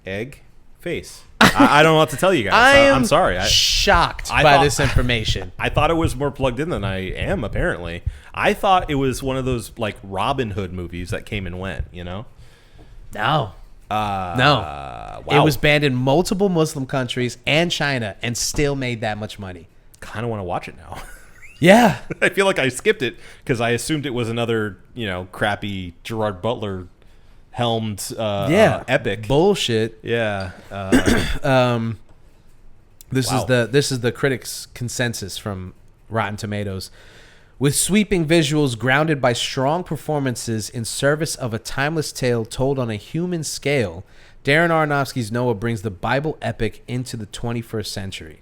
egg, face. I don't know what to tell you guys. I'm sorry. Shocked by this information. I thought it was more plugged in than I am, apparently. I thought it was one of those, like, Robin Hood movies that came and went, you know? No. Wow. It was banned in multiple Muslim countries and China, and still made that much money. Kind of want to watch it now. Yeah. I feel like I skipped it because I assumed it was another, crappy Gerard Butler helmed epic bullshit. Yeah. This is the critics' consensus from Rotten Tomatoes. With sweeping visuals grounded by strong performances in service of a timeless tale told on a human scale, Darren Aronofsky's Noah brings the Bible epic into the 21st century.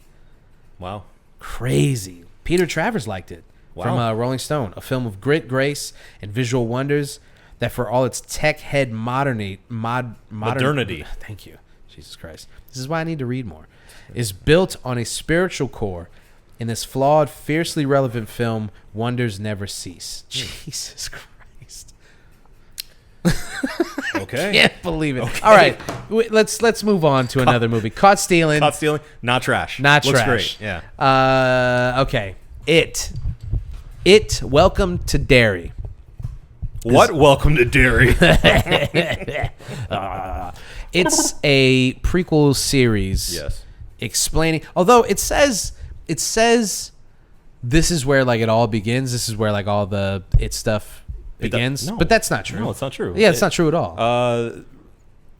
Wow. Crazy. Peter Travers liked it. Wow. From Rolling Stone, a film of grit, grace, and visual wonders that for all its tech head modernity. Thank you. Jesus Christ. This is why I need to read more. Is built on a spiritual core. In this flawed, fiercely relevant film, wonders never cease. Jesus Christ. Okay. Can't believe it. Okay. All right. Let's move on to another movie. Caught Stealing. Caught Stealing. Not trash. Not Looks trash. great. Yeah. Okay. It. Welcome to Derry. What? Welcome to Derry. It's a prequel series. Yes. Explaining, although it says this is where like it all begins. This is where like all the stuff begins. No. But that's not true. No, it's not true. Yeah, it's not true at all.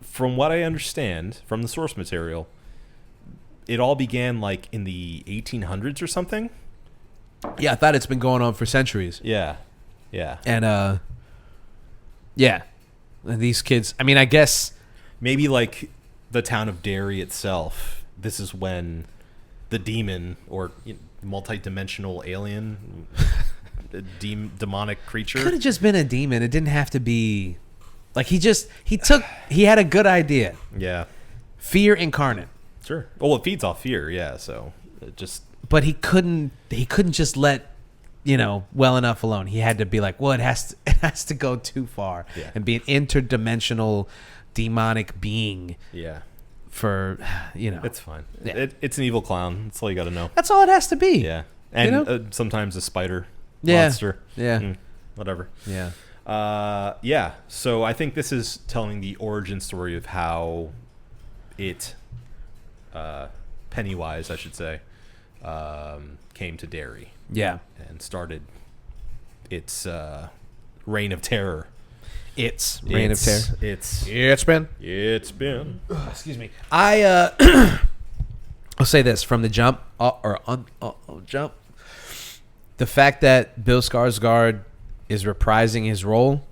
From what I understand from the source material, it all began like in the 1800s or something. Yeah, I thought it's been going on for centuries. Yeah. Yeah. And yeah. And these kids, I mean, I guess maybe like the town of Derry itself, this is when the demon or multi-dimensional alien demonic creature could have just been a demon. It didn't have to be like he had a good idea. Yeah. Fear incarnate. Sure. Well, it feeds off fear, yeah, so it just but he couldn't just let well enough alone. He had to be like, well, it has to go too far and be an interdimensional demonic being. Yeah. For it's fine. Yeah. It's an evil clown. That's all you got to know. That's all it has to be. Yeah. And sometimes a spider monster. Yeah. Whatever. Yeah. Yeah. So I think this is telling the origin story of how it, Pennywise, I should say, came to Derry. Yeah. And started its reign of terror. It's reign of terror. It's been. Excuse me. I'll say this from the jump jump. The fact that Bill Skarsgård is reprising his role,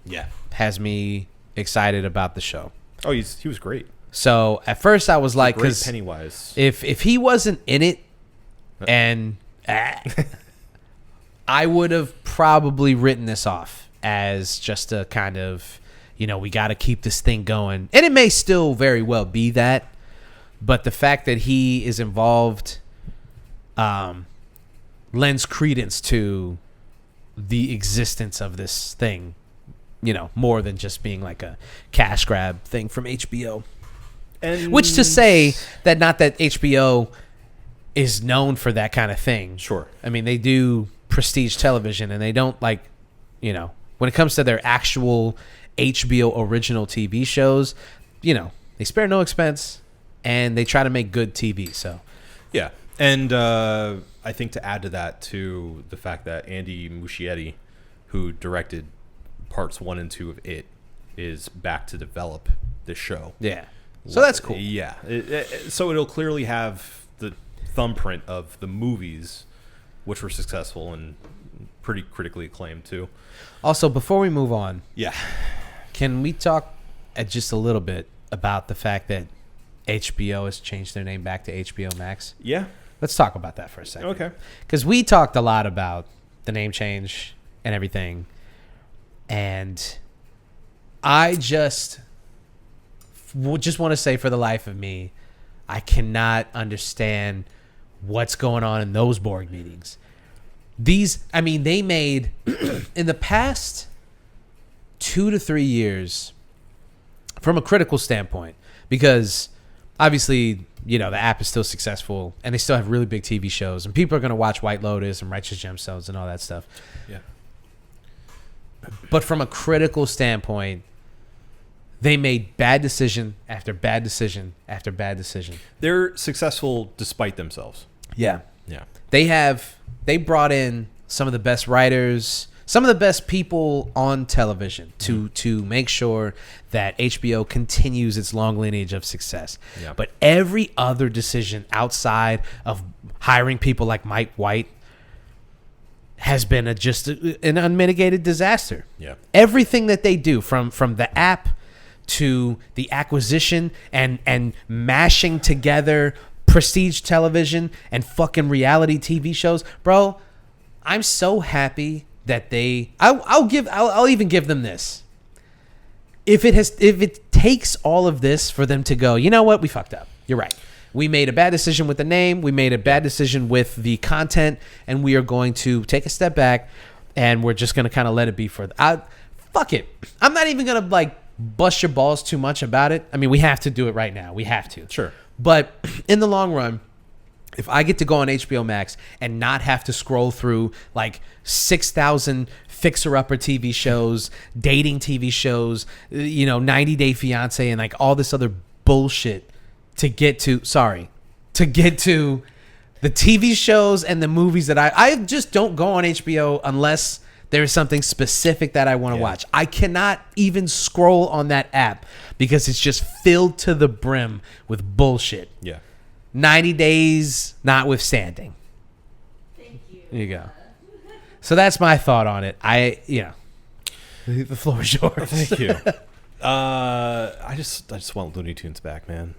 has me excited about the show. Oh, he was great. So at first I was like, because Pennywise, if he wasn't in it, and I would have probably written this off as just a kind of, we got to keep this thing going. And it may still very well be that. But the fact that he is involved lends credence to the existence of this thing, more than just being like a cash grab thing from HBO. and Which to say that not that HBO is known for that kind of thing. Sure. I mean, they do prestige television, and they don't when it comes to their actual HBO original TV shows, you know, they spare no expense and they try to make good TV. So, Yeah. And I think to add to that, to the fact that Andy Muschietti, who directed parts 1 and 2 of It, is back to develop this show. yeah. So that's cool. Yeah. So it'll clearly have the thumbprint of the movies, which were successful and pretty critically acclaimed too. Also, before we move on, Yeah. can we talk just a little bit about the fact that HBO has changed their name back to HBO Max? Yeah. Let's talk about that for a second. Okay. Because we talked a lot about the name change and everything. And I just want to say, for the life of me, I cannot understand what's going on in those board meetings. They made, in the past 2 to 3 years, from a critical standpoint, because obviously, you know, the app is still successful and they still have really big TV shows and people are going to watch White Lotus and Righteous Gemstones and all that stuff. Yeah. But from a critical standpoint, they made bad decision after bad decision after bad decision. They're successful despite themselves. Yeah. Yeah. They brought in some of the best writers, some of the best people on television to make sure that HBO continues its long lineage of success. Yeah. But every other decision outside of hiring people like Mike White has been just an unmitigated disaster. Yeah. Everything that they do, from the app to the acquisition and mashing together prestige television and fucking reality TV shows, bro. I'm so happy that I'll even give them this. If it takes all of this for them to go, you know what, we fucked up. You're right. We made a bad decision with the name. We made a bad decision with the content, and we are going to take a step back, and we're just going to kind of let it be fuck it. I'm not even going to bust your balls too much about it. I mean, we have to do it right now. We have to. Sure. But in the long run, if I get to go on HBO Max and not have to scroll through 6,000 fixer-upper TV shows, dating TV shows, 90 Day Fiance, and all this other bullshit to get to the TV shows and the movies that I just don't go on HBO unless there's something specific that I want to watch. I cannot even scroll on that app because it's just filled to the brim with bullshit. Yeah. 90 Days notwithstanding. Thank you. There you go. So that's my thought on it. The floor is yours. Thank you. I just want Looney Tunes back, man.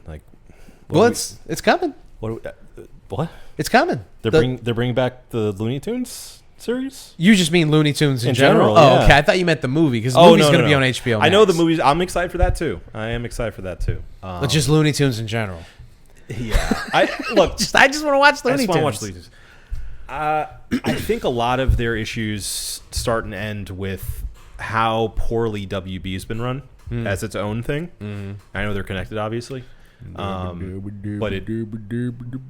It's coming. What? It's coming. They're bringing back the Looney Tunes series? You just mean Looney Tunes in general? general, Oh, yeah. okay. I thought you meant the movie because the movie's going to be on HBO Max. I know the movies. I'm excited for that too. I am excited for that too. But just Looney Tunes in general. Yeah. I just I just want to watch Looney I Tunes. just want to watch Looney Tunes. I think a lot of their issues start and end with how poorly WB has been run as its own thing. I know they're connected, obviously, but it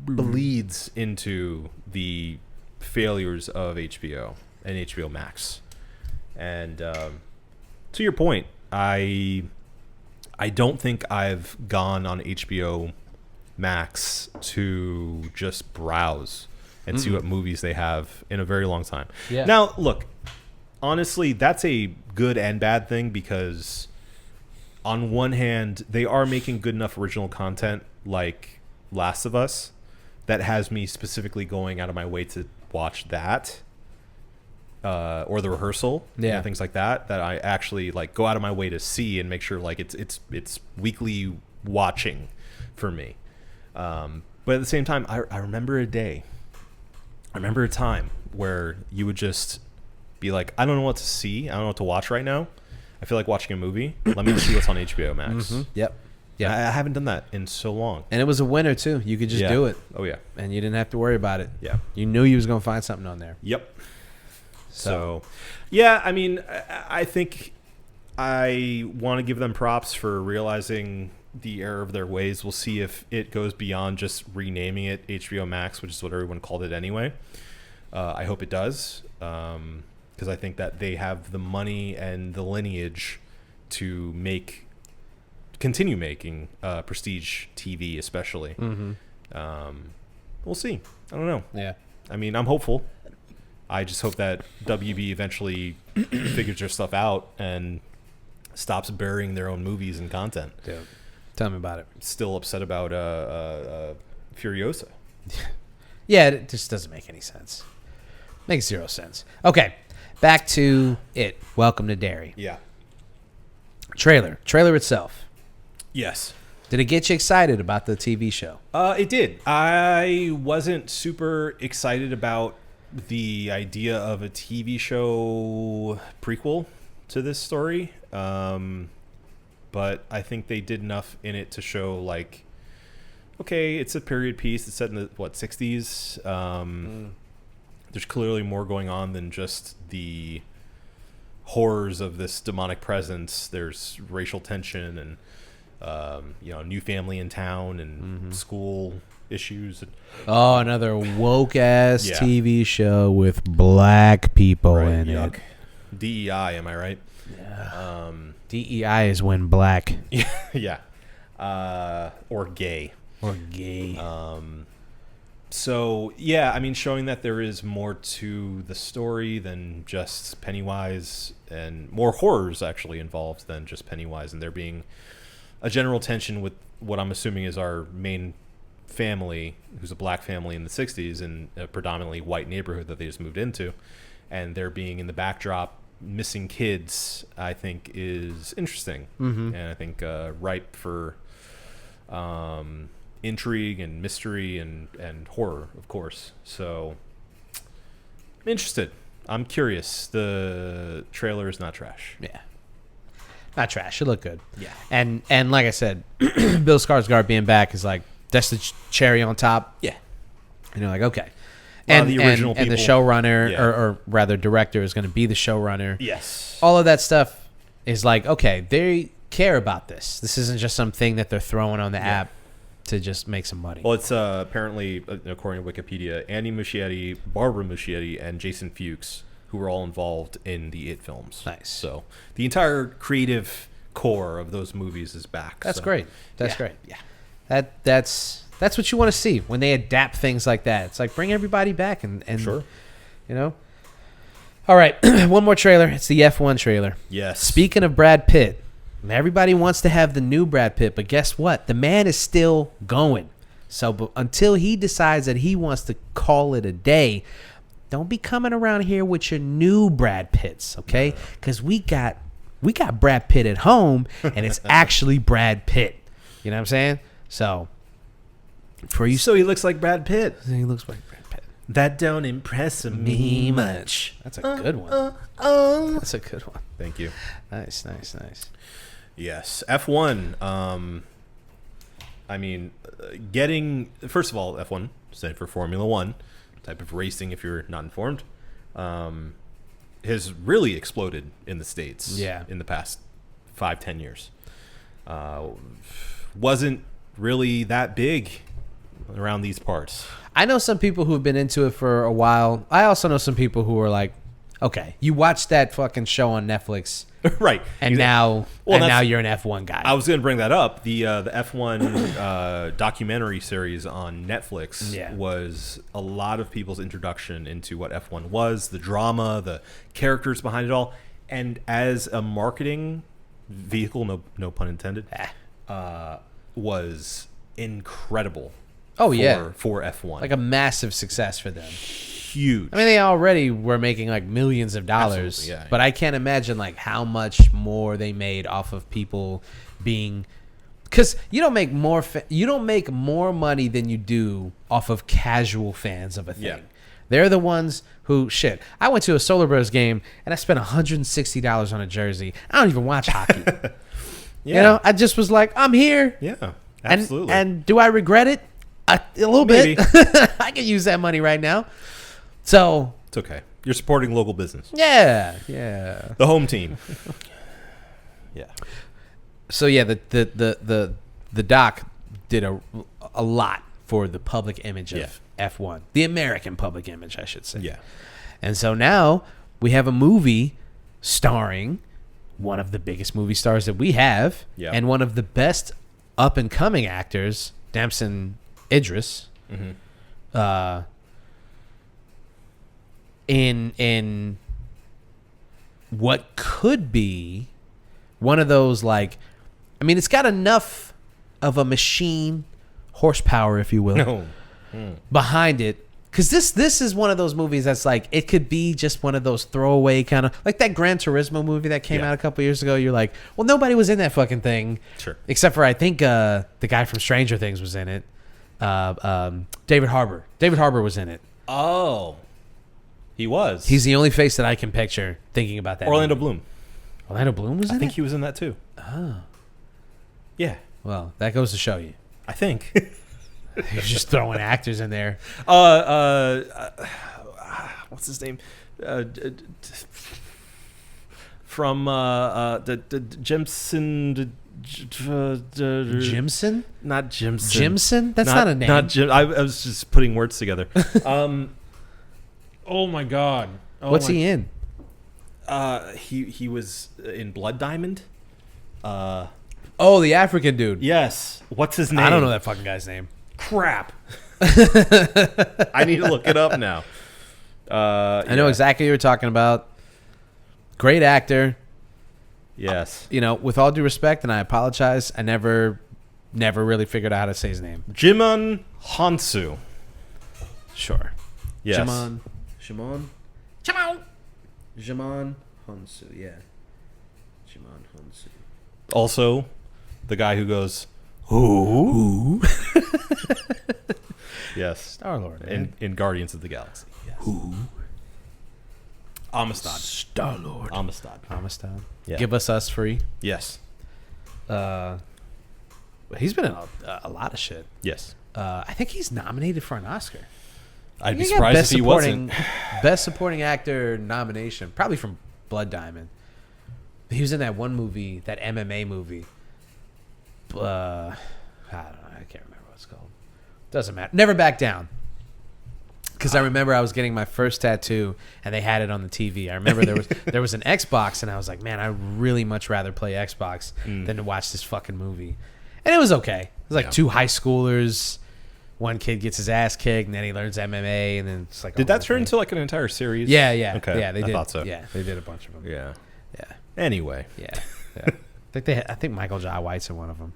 bleeds into the failures of HBO and HBO Max. And to your point, I don't think I've gone on HBO Max to just browse and see what movies they have in a very long time. Yeah. Now, look, honestly, that's a good and bad thing because on one hand, they are making good enough original content like Last of Us that has me specifically going out of my way to watch that or The Rehearsal, Yeah. things like that I actually go out of my way to see and make sure it's weekly watching for me. But at the same time, I remember a time where you would just be like, I don't know what to see. I don't know what to watch right now. I feel like watching a movie. Let me see what's on HBO Max. Yep. Yeah, I haven't done that in so long. And it was a winner too. You could just Yeah. do it, Oh yeah. and you didn't have to worry about it. Yeah. You knew you was gonna find something on there. Yep. So, yeah, I mean, I think I want to give them props for realizing the error of their ways. We'll see if it goes beyond just renaming it HBO Max, which is what everyone called it anyway. I hope it does, because I think that they have the money and the lineage to continue making prestige TV, especially. We'll see. I don't know. Yeah. I mean, I'm hopeful. I just hope that WB eventually figures their stuff out and stops burying their own movies and content. Dude, tell me about it. Still upset about Furiosa. Yeah, it just doesn't make any sense. Makes zero sense. Okay, back to it. Welcome to Derry. Yeah. Trailer itself. Yes. Did it get you excited about the TV show? It did. I wasn't super excited about the idea of a TV show prequel to this story. But I think they did enough in it to show, like, okay, it's a period piece. It's set in the, 60s? There's clearly more going on than just the horrors of this demonic presence. There's racial tension and new family in town and school issues. Oh, another woke ass Yeah. TV show with black people in yuck. it. DEI, am I right? DEI is when black Yeah. Or gay. or gay. So, yeah, I mean, showing that there is more to the story than just Pennywise, and more horrors actually involved than just Pennywise, and there being a general tension with what I'm assuming is our main family, who's a black family in the 60s in a predominantly white neighborhood that they just moved into, and there being in the backdrop missing kids, I think is interesting. And I think ripe for intrigue and mystery and horror, of course. So I'm interested. I'm curious. The trailer is not trash. Yeah. Not trash. It looked good. Yeah. And like I said, Bill Skarsgård being back is like, that's the cherry on top. Yeah. And you're like, okay. lot of the original and the people. showrunner, Yeah. or rather director, is going to be the showrunner. Yes. All of that stuff is like, okay, they care about this. This isn't just something that they're throwing on the app to just make some money. Well, it's apparently, according to Wikipedia, Andy Muschietti, Barbara Muschietti, and Jason Fuchs, who were all involved in the It films. Nice. So the entire creative core of those movies is back. That's so. great. That's Yeah. great. Yeah. That's what you want to see when they adapt things like that. It's like, bring everybody back and Sure. you know. All right, one more trailer. It's the F1 trailer. Yes. Speaking of Brad Pitt, everybody wants to have the new Brad Pitt, but guess what? The man is still going. So until he decides that he wants to call it a day, don't be coming around here with your new Brad Pitts, okay? Because we got Brad Pitt at home, and it's actually Brad Pitt. You know what I'm saying? So for you, So he looks like Brad Pitt. he looks like Brad Pitt. That don't impress me much. That's a good one. That's a good one. Thank you. Nice. Yes, F1. I mean, first of all, F1 stands for Formula One, type of racing. If you're not informed, has really exploded in the States. Yeah. In the past 5-10 years, wasn't really that big around these parts. I know some people who have been into it for a while. I also know some people who are like, okay, you watched that fucking show on Netflix, Right. and now you're an F1 guy. I was going to bring that up. The F1 documentary series on Netflix was a lot of people's introduction into what F1 was, the drama, the characters behind it all. And as a marketing vehicle, no pun intended, was incredible. Oh, yeah. For F1. like a massive success for them. huge. I mean, they already were making like millions of dollars, Absolutely, yeah. but I can't imagine like how much more they made off of people being, because you don't make more money than you do off of casual fans of a thing. Yeah. They're the ones who shit. I went to a Solar Bros game and I spent $160 on a jersey. I don't even watch hockey. Yeah. You know, I just was like, I'm here. Yeah, absolutely. And do I regret it? A little Maybe. bit. I can use that money right now. So it's okay. You're supporting local business. yeah. The home team. Yeah. So yeah, the doc did a lot for the public image of F1, the American public image, I should say. Yeah. And so now we have a movie starring one of the biggest movie stars that we have, Yeah. and one of the best up and coming actors, Damson Idris, in what could be one of those, like, I mean, it's got enough of a machine horsepower, if you will, No. behind it. Because this is one of those movies that's like, it could be just one of those throwaway kind of, like that Gran Turismo movie that came Yeah. out a couple years ago. You're like, well, nobody was in that fucking thing. Sure. Except for, I think, the guy from Stranger Things was in it. David Harbour. David Harbour was in it. Oh. He was. He's the only face that I can picture thinking about that. Orlando movie. Bloom. Orlando Bloom was in I think it? he was in that too. Oh. Yeah. Well, that goes to show you. I think. You're just throwing actors in there. What's his name? From the Jimson. Jimson? Not Jimson. Jimson? That's not a name. Not Jim. I was just putting words together. Oh my god. What's he in? He was in Blood Diamond. Oh, the African dude. Yes. What's his name? I don't know that fucking guy's name. Crap. I need to look it up now. I know exactly what you're talking about. Great actor. Yes. You know, with all due respect, and I apologize, I never really figured out how to say his name. Jimon Hansu. Sure. Yes. Jimon Hunsu, yeah. Jimon Hunsu. Also, the guy who goes, who? Yes. Star-Lord. In Guardians of the Galaxy. Yes. Who? Amistad. Star-Lord. Amistad. Yeah. Give us free. Yes. He's been in a lot of shit. Yes. I think he's nominated for an Oscar. I'd be He got surprised if he wasn't. Best supporting actor nomination, probably from Blood Diamond. He was in that one movie, that MMA movie. I don't know. I can't remember what it's called. Doesn't matter. Never Back Down. Because I remember I was getting my first tattoo, and they had it on the TV. I remember there was an Xbox, and I was like, man, I really much rather play Xbox than to watch this fucking movie. And it was okay. It was like two high schoolers. One kid gets his ass kicked, and then he learns MMA, and then it's like. Did that turn into like an entire series? Yeah. Okay. Yeah, they did. I thought so. Yeah, they did a bunch of them. Yeah. Yeah. Anyway. Yeah. I think Michael Jai White's in one of them.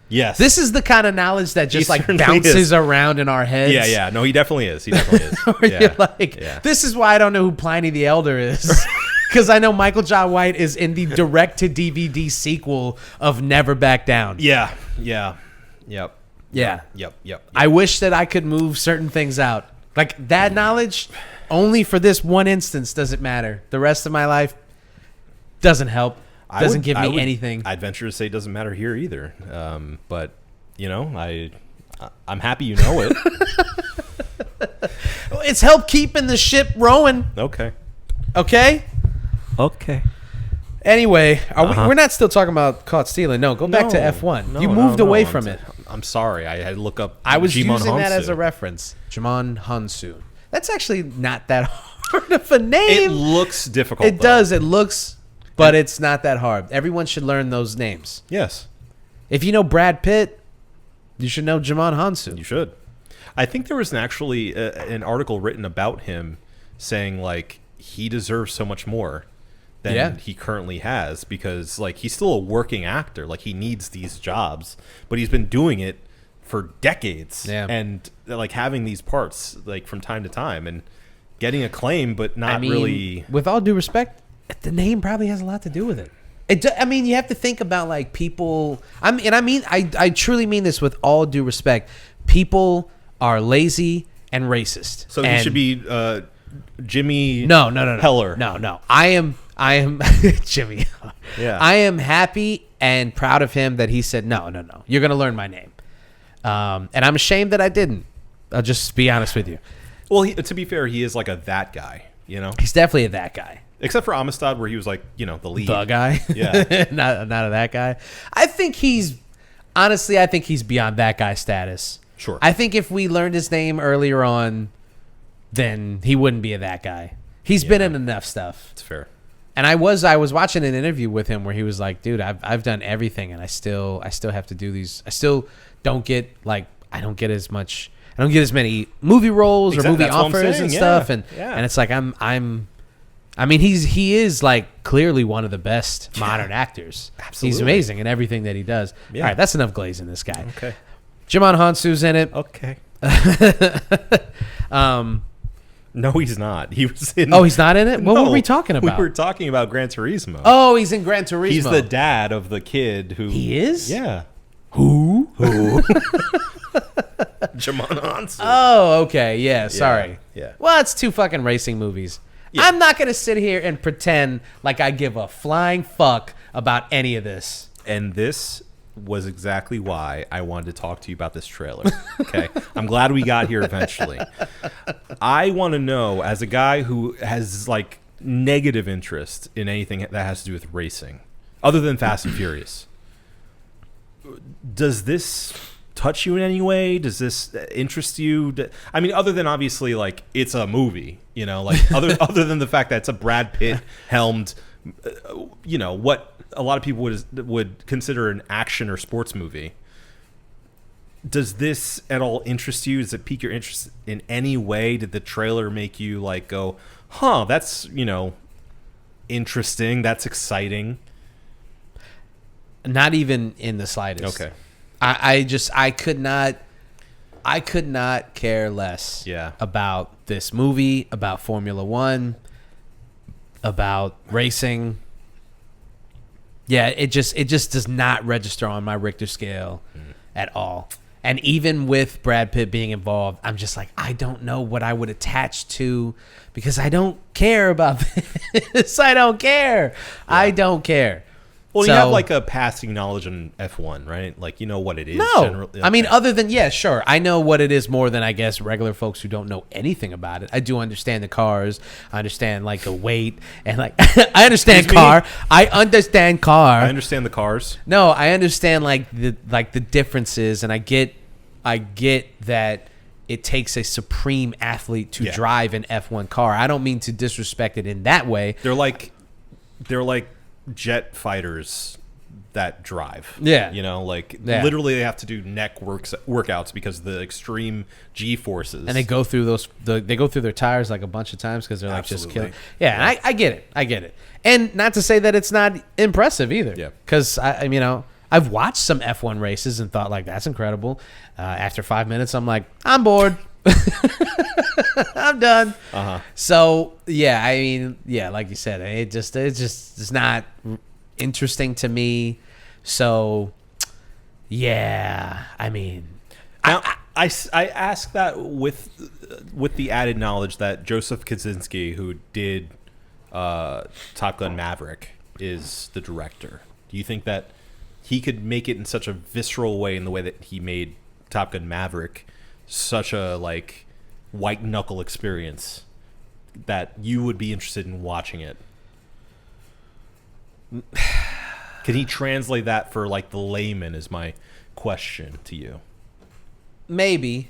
Yes. This is the kind of knowledge that just like certainly bounces is. around in our heads. Yeah. No, he definitely is. He definitely is. Where Yeah. you're like, Yeah. this is why I don't know who Pliny the Elder is. Because I know Michael Jai White is in the direct-to-DVD sequel of Never Back Down. Yeah. Yep. Yeah. Yep. I wish that I could move certain things out. Like that knowledge, only for this one instance does it matter. The rest of my life doesn't help. Doesn't give me anything. I'd venture to say it doesn't matter here either. But you know, I'm happy you know it. It's helped keeping the ship rowing. Okay. Okay. Anyway, we're not still talking about caught stealing. No, go back to F1. No, you moved away I'm from it. I'm sorry. I had to look up. I was Jimon using that Hansu. as a reference. Jimon Hansu. That's actually not that hard of a name. It looks difficult. It does. It looks, but it's not that hard. Everyone should learn those names. Yes, If you know Brad Pitt, you should know Jimon Hansu. you should. I think there was an article written about him saying like he deserves so much more than he currently has because like he's still a working actor. Like he needs these jobs, but he's been doing it for decades. Yeah. And like having these parts like from time to time and getting acclaim, but not really. With all due respect, the name probably has a lot to do with it. You have to think about like people. I truly mean this with all due respect. People are lazy and racist. So he should be Jimmy. No. Heller. No. I am Jimmy. Yeah. I am happy and proud of him that he said no. You're gonna learn my name. And I'm ashamed that I didn't. I'll just be honest with you. Well, to be fair, he is like a that guy. You know, He's definitely a that guy. except for Amistad, where he was like the lead. The guy. Yeah. not a that guy. I think he's beyond that guy status. Sure. I think if we learned his name earlier on, then he wouldn't be a that guy. He's been in enough stuff. It's fair. And I was watching an interview with him where he was like, dude, I've done everything, and I still have to do these. I still don't get I don't get as many movie roles or movie That's what I'm offers saying, and yeah. stuff. And Yeah. and it's like I mean, he is like clearly one of the best modern actors. Absolutely. He's amazing in everything that he does. Yeah. All right, that's enough glazing this guy. Okay. Jimon Hansu's in it. Okay. No, he's not. He was in. Oh, he's not in it? What No, were we talking about? We were talking about Gran Turismo. Oh, he's in Gran Turismo. He's the dad of the kid who. He is? Yeah. Who? Jamon Hansu. Oh, okay. Yeah, sorry. yeah. Well, it's two fucking racing movies. Yeah. I'm not going to sit here and pretend like I give a flying fuck about any of this. And this was exactly why I wanted to talk to you about this trailer. Okay. I'm glad we got here eventually. I want to know, as a guy who has like negative interest in anything that has to do with racing, other than Fast and Furious, does this touch you in any way? Does this interest you? I mean, other than obviously like it's a movie, you know, like other than the fact that it's a Brad Pitt helmed, you know, what a lot of people would consider an action or sports movie. Does this at all interest you? Does it pique your interest in any way? Did the trailer make you like go, huh, that's, you know, interesting, that's exciting? Not even in the slightest. Okay. I could not care less about this movie, about Formula One, about racing. Yeah, it just does not register on my Richter scale at all. And even with Brad Pitt being involved, I'm just like, I don't know what I would attach to because I don't care about this. I don't care. I don't care. Well, So- you have like a passing knowledge on F1, right? Like you know what it is. No, generally. I mean, Okay. other than sure, I know what it is more than I guess regular folks who don't know anything about it. I do understand the cars. I understand like the weight and like I understand Excuse me? car. I understand car. I understand the cars. No, I understand like the differences, and I get that it takes a supreme athlete to drive an F1 car. I don't mean to disrespect it in that way. They're like jet fighters that drive. Yeah. You know, like Yeah. literally they have to do neck workouts because of the extreme G forces. And they go through they go through their tires like a bunch of times because they're like just Absolutely. killing. Yeah, and I get it. And not to say that it's not impressive either. Yeah. Because you know, I've watched some F1 races and thought like that's incredible. After 5 minutes, I'm like, I'm bored. I'm done. So yeah, I mean, yeah, like you said, it just is not interesting to me. So yeah, I mean, Now, I ask that with the added knowledge that Joseph Kosinski, who did Top Gun Maverick, is the director. Do you think that he could make it in such a visceral way in the way that he made Top Gun Maverick such a like white knuckle experience that you would be interested in watching it? Can he translate that for like the layman is my question to you. maybe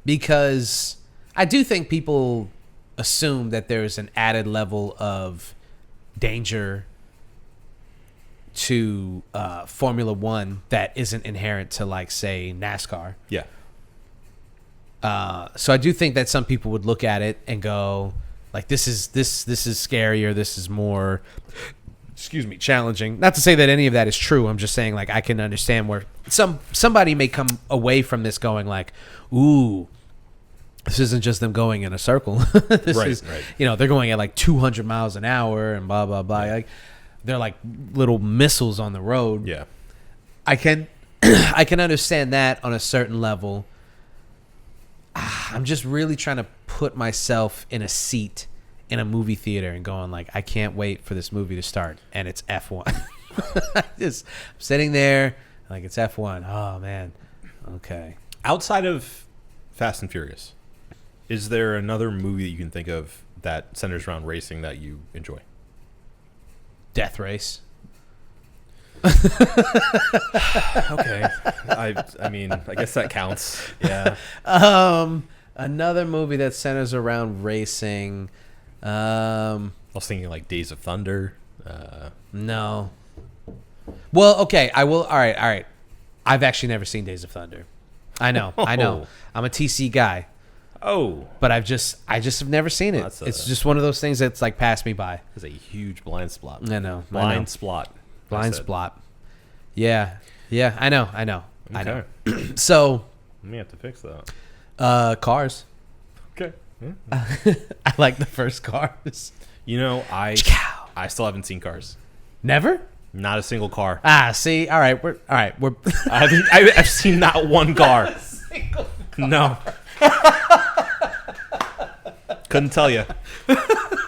because I do think people assume that there's an added level of danger to Formula One that isn't inherent to, like, say, NASCAR. Yeah. So I do think that some people would look at it and go, like, this is scarier. This is more, challenging. Not to say that any of that is true. I'm just saying, like, I can understand where somebody may come away from this going like, ooh, this isn't just them going in a circle. This is, you know, they're going at like 200 miles an hour and blah, blah, blah. Like, they're like little missiles on the road. Yeah. I can understand that on a certain level. I'm just really trying to put myself in a seat in a movie theater and going like, I can't wait for this movie to start, and it's F1. I'm sitting there like, it's F1. Oh man, okay. Outside of Fast and Furious, is there another movie that you can think of that centers around racing that you enjoy? Death Race. Okay. I mean, I guess that counts. Yeah. Another movie that centers around racing. was thinking like Days of Thunder. No. Well, okay, I will. All right. I've actually never seen Days of Thunder. I know. Oh. I'm a TC guy, Oh, but I just have never seen it. That's It's just one of those things that's like passed me by. that's a huge blind spot. I know. Blind spot. Blind I said. splot. Yeah. I know. Okay. So, Let me have to fix that. Cars. Okay. I like the first Cars. You know, I Chickow. still haven't seen Cars. Never? Not a single car. See, all right, we're I've seen not one car. No. Couldn't tell you.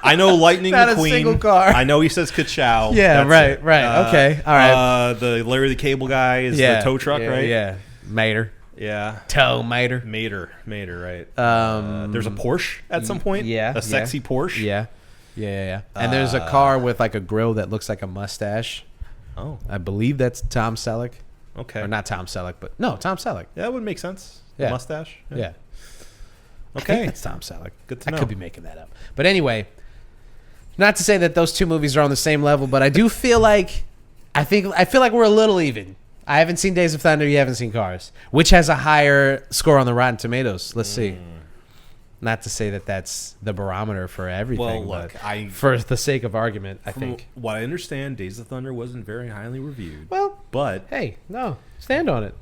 I know Lightning Not a McQueen. single car. I know he says ka-chow. Yeah, That's it. right. Okay, all right. The Larry the Cable Guy is the tow truck, right? Yeah, Mater. Yeah. Tow Mater. Mater, right. There's a Porsche at some point. yeah, A sexy Porsche. Yeah. And there's a car with like a grill that looks like a mustache. Oh, I believe that's Tom Selleck. okay. Or not Tom Selleck, but no, Tom Selleck. Yeah, that would make sense. Yeah. Mustache. Yeah. I Okay. think that's Tom Selleck. Good to I know. could be making that up. But anyway, not to say that those two movies are on the same level, but I do feel like I feel like we're a little even. I haven't seen Days of Thunder, you haven't seen Cars, which has a higher score on the Rotten Tomatoes. Let's see. Not to say that that's the barometer for everything, Well, look, but for the sake of argument, I From think. what I understand, Days of Thunder wasn't very highly reviewed. Well, But hey, no, stand on it.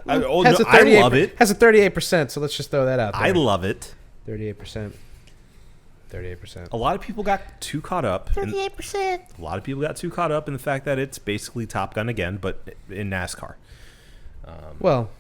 I Has a I 38 love it. Has a 38%, so let's just throw that out there. I love it. 38%. 38%. A lot of people got too caught up. 38%. A lot of people got too caught up in the fact that it's basically Top Gun again, but in NASCAR. Well,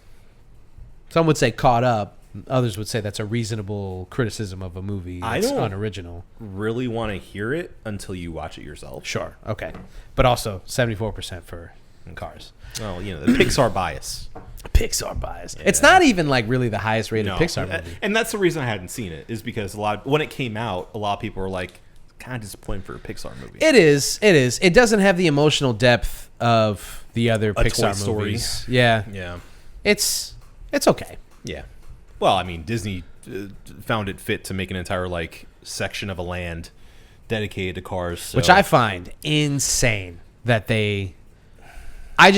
some would say caught up. Others would say that's a reasonable criticism of a movie I that's don't- unoriginal. Really want to hear it until you watch it yourself. Sure. Okay. But also 74% for Cars. Well, you know, the Pixar bias. Pixar bias. It's not even like really the highest rated No. Pixar movie. And that's the reason I hadn't seen it, is because when it came out, a lot of people were like, kind of disappointing for a Pixar movie. It is. It doesn't have the emotional depth of the other Pixar Toy Story. movies. Yeah. Yeah. It's okay. Yeah. Well, I mean, Disney found it fit to make an entire like section of a land dedicated to cars, so. Which I find insane that they. I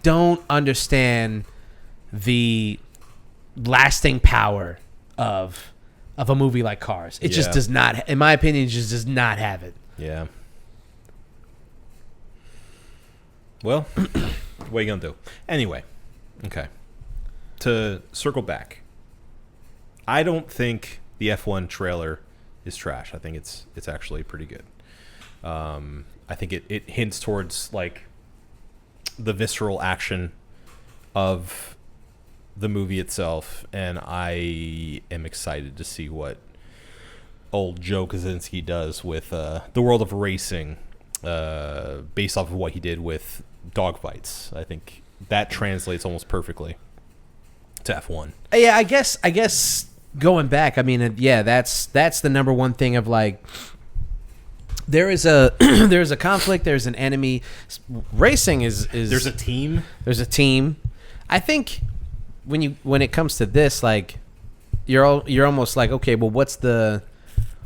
don't understand the lasting power of a movie like Cars. It just Yeah. does not, in my opinion, it just does not have it. Yeah. Well, what are you gonna do? Anyway, okay. To circle back, I don't think the F1 trailer is trash. I think it's actually pretty good. I think it hints towards like the visceral action of the movie itself, and I am excited to see what old Joe Kosinski does with the world of racing, based off of what he did with dogfights. I think that translates almost perfectly to F1. Yeah, I guess going back, I mean, yeah, that's the number one thing of like, there is a there's a conflict, there's an enemy. Racing is There's a team. There's a team. I think when it comes to this, like, you're almost like, okay, well,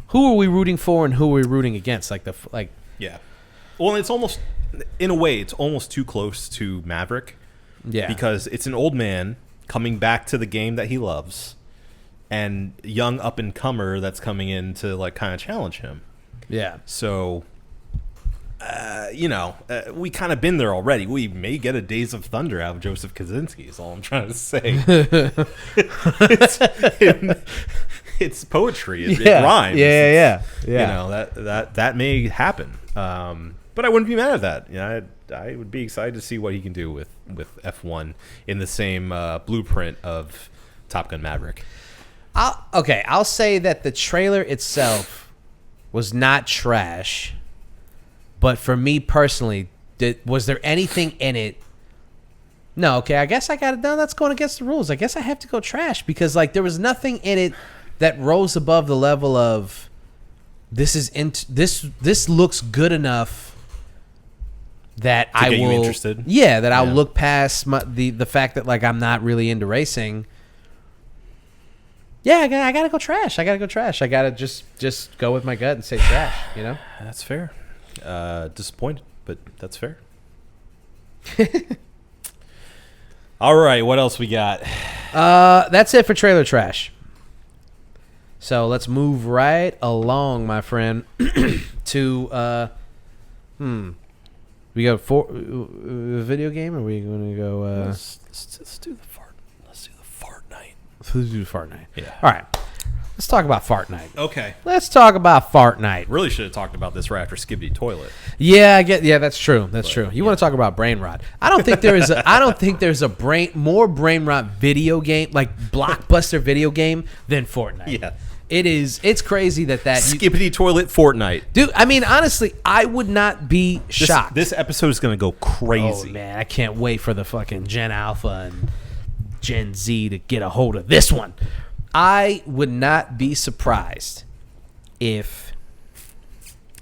who are we rooting for and who are we rooting against? Yeah. Well, it's almost, in a way, it's almost too close to Maverick. Yeah. Because it's an old man coming back to the game that he loves, and young up and comer that's coming in to like kind of challenge him. Yeah. So, we kind of been there already. We may get a Days of Thunder out of Joseph Kosinski, is all I'm trying to say. It's poetry. It rhymes. Yeah. You know, that may happen. But I wouldn't be mad at that. You know, I would be excited to see what he can do with F1 in the same blueprint of Top Gun Maverick. I'll say that the trailer itself was not trash, but for me personally, was there anything in it? No, okay, I guess I got it. No, that's going against the rules. I guess I have to go trash, because like there was nothing in it that rose above the level of this looks good enough that I get you will interested? Yeah, that I'll Yeah. look past the fact that like I'm not really into racing. Yeah, I gotta go trash. I gotta just go with my gut and say trash. You know. That's fair. Disappointed, but that's fair. All right, what else we got? That's it for trailer trash. So let's move right along, my friend, to we go for video game, or are we going to go? Let's do the fart. Let's do the Fortnite. Let's do Fortnite. Yeah. All right. Let's talk about Fortnite. Okay. Let's talk about Fortnite. Really should have talked about this right after Skibidi Toilet. Yeah, I get. Yeah, that's true. That's true. You want to talk about brain rot? I don't think there is. I don't think there's a more brain rot video game, like blockbuster video game, than Fortnite. Yeah. It is. It's crazy that Skibidi Toilet Fortnite. dude. I mean, honestly, I would not be shocked. This episode is going to go crazy. Oh man, I can't wait for the fucking Gen Alpha and Gen Z to get a hold of this one. I would not be surprised if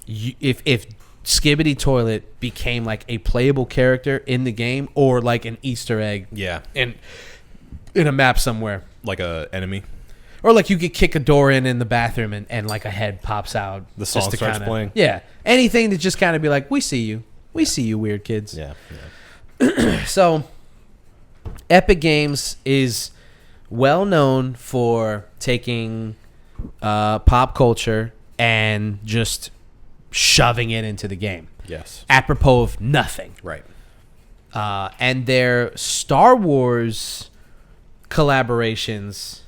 Skibidi Toilet became like a playable character in the game, or like an Easter egg. Yeah. in a map somewhere. Like a enemy. Or like you could kick a door in the bathroom and like a head pops out. The song just to starts playing. Yeah. Anything to just kind of be like, we see you. We see you, weird kids. Yeah. So, Epic Games is well known for taking pop culture and just shoving it into the game. Yes. Apropos of nothing. Right. And their Star Wars collaborations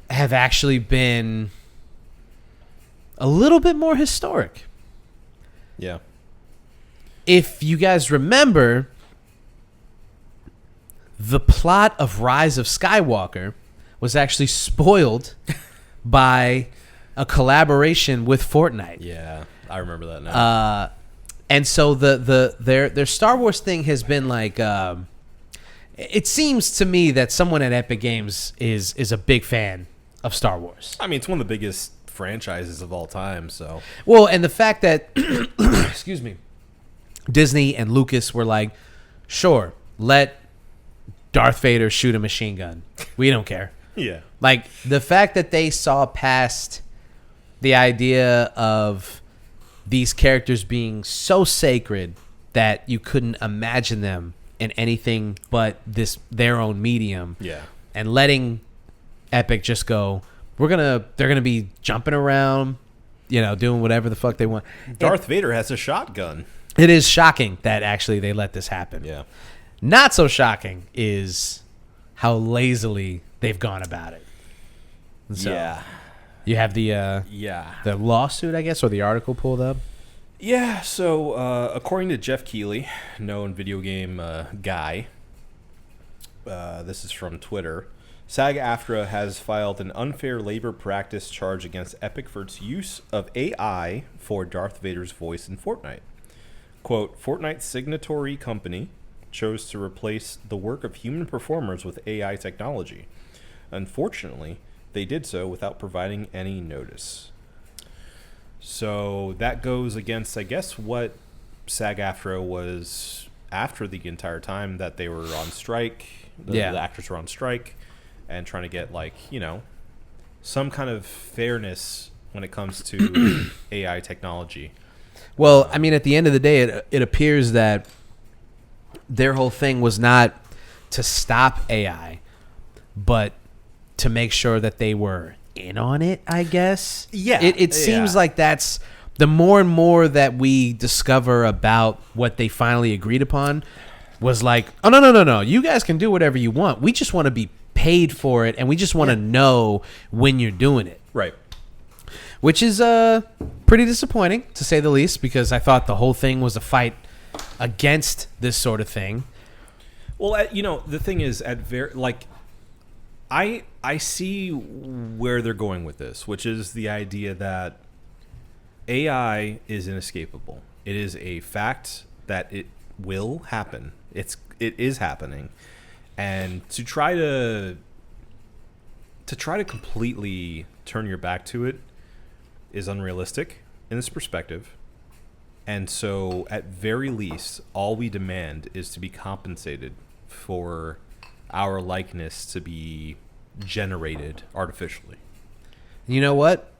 have actually been a little bit more historic. Yeah. If you guys remember, the plot of Rise of Skywalker was actually spoiled by a collaboration with Fortnite. Yeah, I remember that now. And so their Star Wars thing has been like, it seems to me that someone at Epic Games is a big fan of Star Wars. I mean, it's one of the biggest franchises of all time, so. Well, and the fact that, excuse me, Disney and Lucas were like, sure, let Darth Vader shoot a machine gun. We don't care. Yeah. Like, the fact that they saw past the idea of these characters being so sacred that you couldn't imagine them in anything but their own medium. Yeah. And letting Epic just go, they're gonna be jumping around, doing whatever the fuck they want. Darth Vader has a shotgun. It is shocking that actually they let this happen. Yeah. Not so shocking is how lazily they've gone about it. And so Yeah. you have the lawsuit, I guess, or the article pulled up. Yeah, so according to Jeff Keighley, known video game guy, this is from Twitter, SAG-AFTRA has filed an unfair labor practice charge against Epic for its use of AI for Darth Vader's voice in Fortnite. Quote, Fortnite's signatory company chose to replace the work of human performers with AI technology. Unfortunately, they did so without providing any notice. So that goes against, I guess, what SAG-AFTRA was after the entire time that they were on strike. The actors were on strike and trying to get, some kind of fairness when it comes to AI technology. Well, I mean, at the end of the day, it appears that their whole thing was not to stop AI, but to make sure that they were in on it, I guess. Yeah. It seems like that's the more and more that we discover about what they finally agreed upon was like, oh, no. You guys can do whatever you want. We just want to be paid for it, and we just want to know when you're doing it. Right. Which is pretty disappointing, to say the least, because I thought the whole thing was a fight against this sort of thing. Well, the thing is, I see where they're going with this, which is the idea that AI is inescapable. It is a fact that it will happen. It is happening, and to try to completely turn your back to it is unrealistic in this perspective. And so, at very least, all we demand is to be compensated for our likeness to be generated artificially. You know what?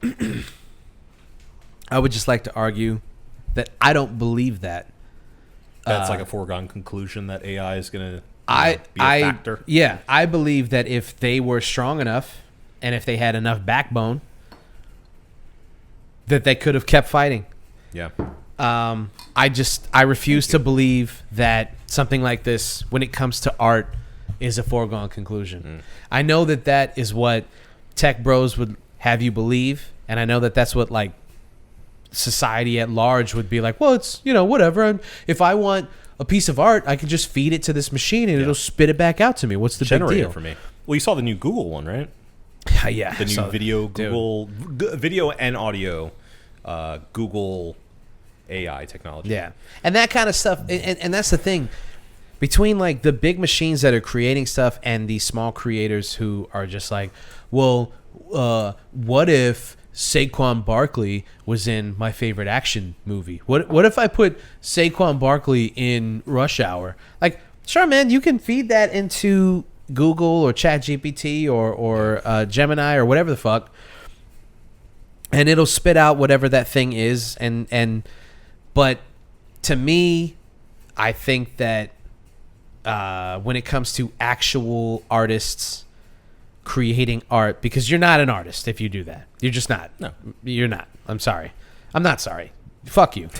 I would just like to argue that I don't believe that. That's like a foregone conclusion that AI is going to be a factor. Yeah, I believe that if they were strong enough and if they had enough backbone, that they could have kept fighting. Yeah. I refuse to believe that something like this, when it comes to art, is a foregone conclusion. I know that is what tech bros would have you believe, and I know that that's what like society at large would be like. Well, it's whatever. And if I want a piece of art, I can just feed it to this machine and it'll spit it back out to me. What's the Generate big deal it for me? Well, you saw the new Google one, right? Yeah, The new video Google video and audio Google AI technology. Yeah, and that kind of stuff, and that's the thing between like the big machines that are creating stuff and the small creators who are just like, well, what if Saquon Barkley was in my favorite action movie? What if I put Saquon Barkley in Rush Hour? Like, sure, man, you can feed that into Google or ChatGPT or Gemini or whatever the fuck, and it'll spit out whatever that thing is. But to me, I think that when it comes to actual artists creating art, because you're not an artist if you do that. You're just not. No. You're not. I'm sorry. I'm not sorry. Fuck you.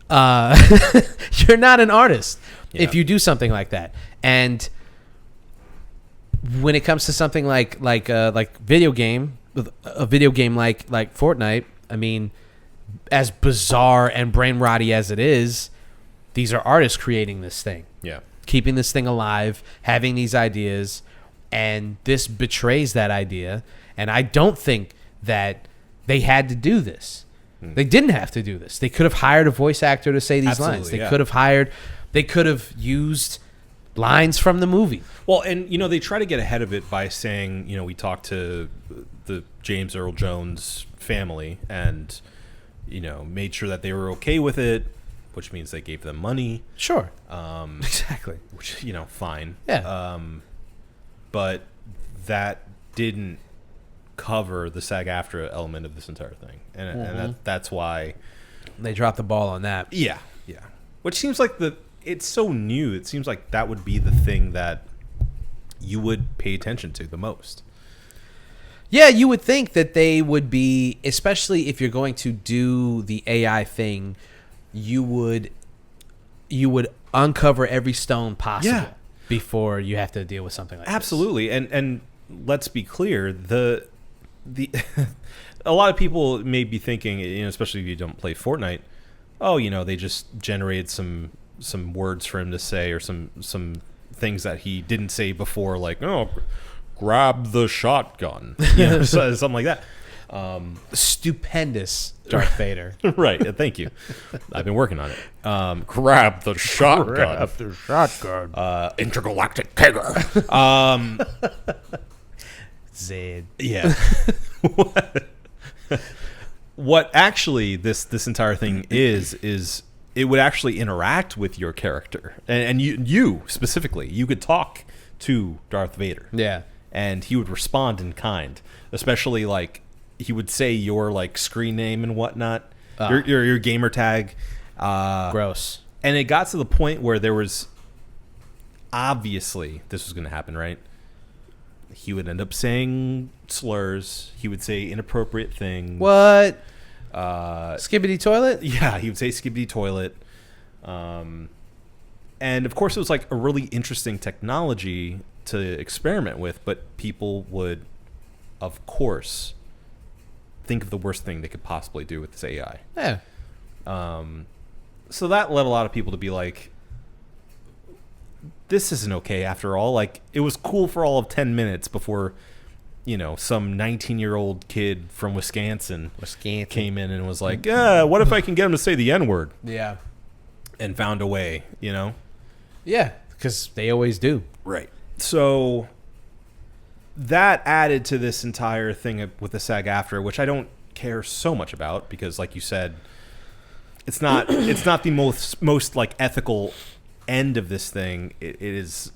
You're not an artist if you do something like that. And when it comes to something like video game, a video game like Fortnite, I mean, as bizarre and brain rotty as it is, these are artists creating this thing. Yeah. Keeping this thing alive, having these ideas, and this betrays that idea. And I don't think that they had to do this. They didn't have to do this. They could have hired a voice actor to say these lines. They could have used lines from the movie. Well, and they try to get ahead of it by saying, we talked to the James Earl Jones family and made sure that they were okay with it, which means they gave them money. Sure. Exactly. Which, fine. Yeah. But that didn't cover the SAG-AFTRA element of this entire thing. And that's why they dropped the ball on that. Yeah. Yeah. Which seems like it's so new. It seems like that would be the thing that you would pay attention to the most. Yeah, you would think that they would be, especially if you're going to do the AI thing, you would uncover every stone possible before you have to deal with something like Absolutely. This. And let's be clear, the a lot of people may be thinking, especially if you don't play Fortnite, they just generated some words for him to say or some things that he didn't say before, like, grab the shotgun, something like that. Stupendous Darth Vader. Right. Thank you. I've been working on it. Grab the shotgun. Grab the shotgun. Intergalactic Kegger. Zed. Yeah. What actually this entire thing is it would actually interact with your character, and you specifically, you could talk to Darth Vader. Yeah. And he would respond in kind, especially like he would say your like screen name and whatnot, your gamer tag. Gross. And it got to the point where there was obviously this was going to happen, right? He would end up saying slurs. He would say inappropriate things. What? Skibidi Toilet? Yeah, he would say Skibidi Toilet. And of course, it was like a really interesting technology to experiment with, but people would, of course, think of the worst thing they could possibly do with this AI. Yeah. So that led a lot of people to be like, this isn't okay after all. Like, it was cool for all of 10 minutes before, some 19-year-old kid from Wisconsin came in and was like, what if I can get him to say the N-word? Yeah. And found a way, Yeah, because they always do. Right. So that added to this entire thing with the SAG-AFTRA, which I don't care so much about because, like you said, it's not the most like ethical end of this thing. It is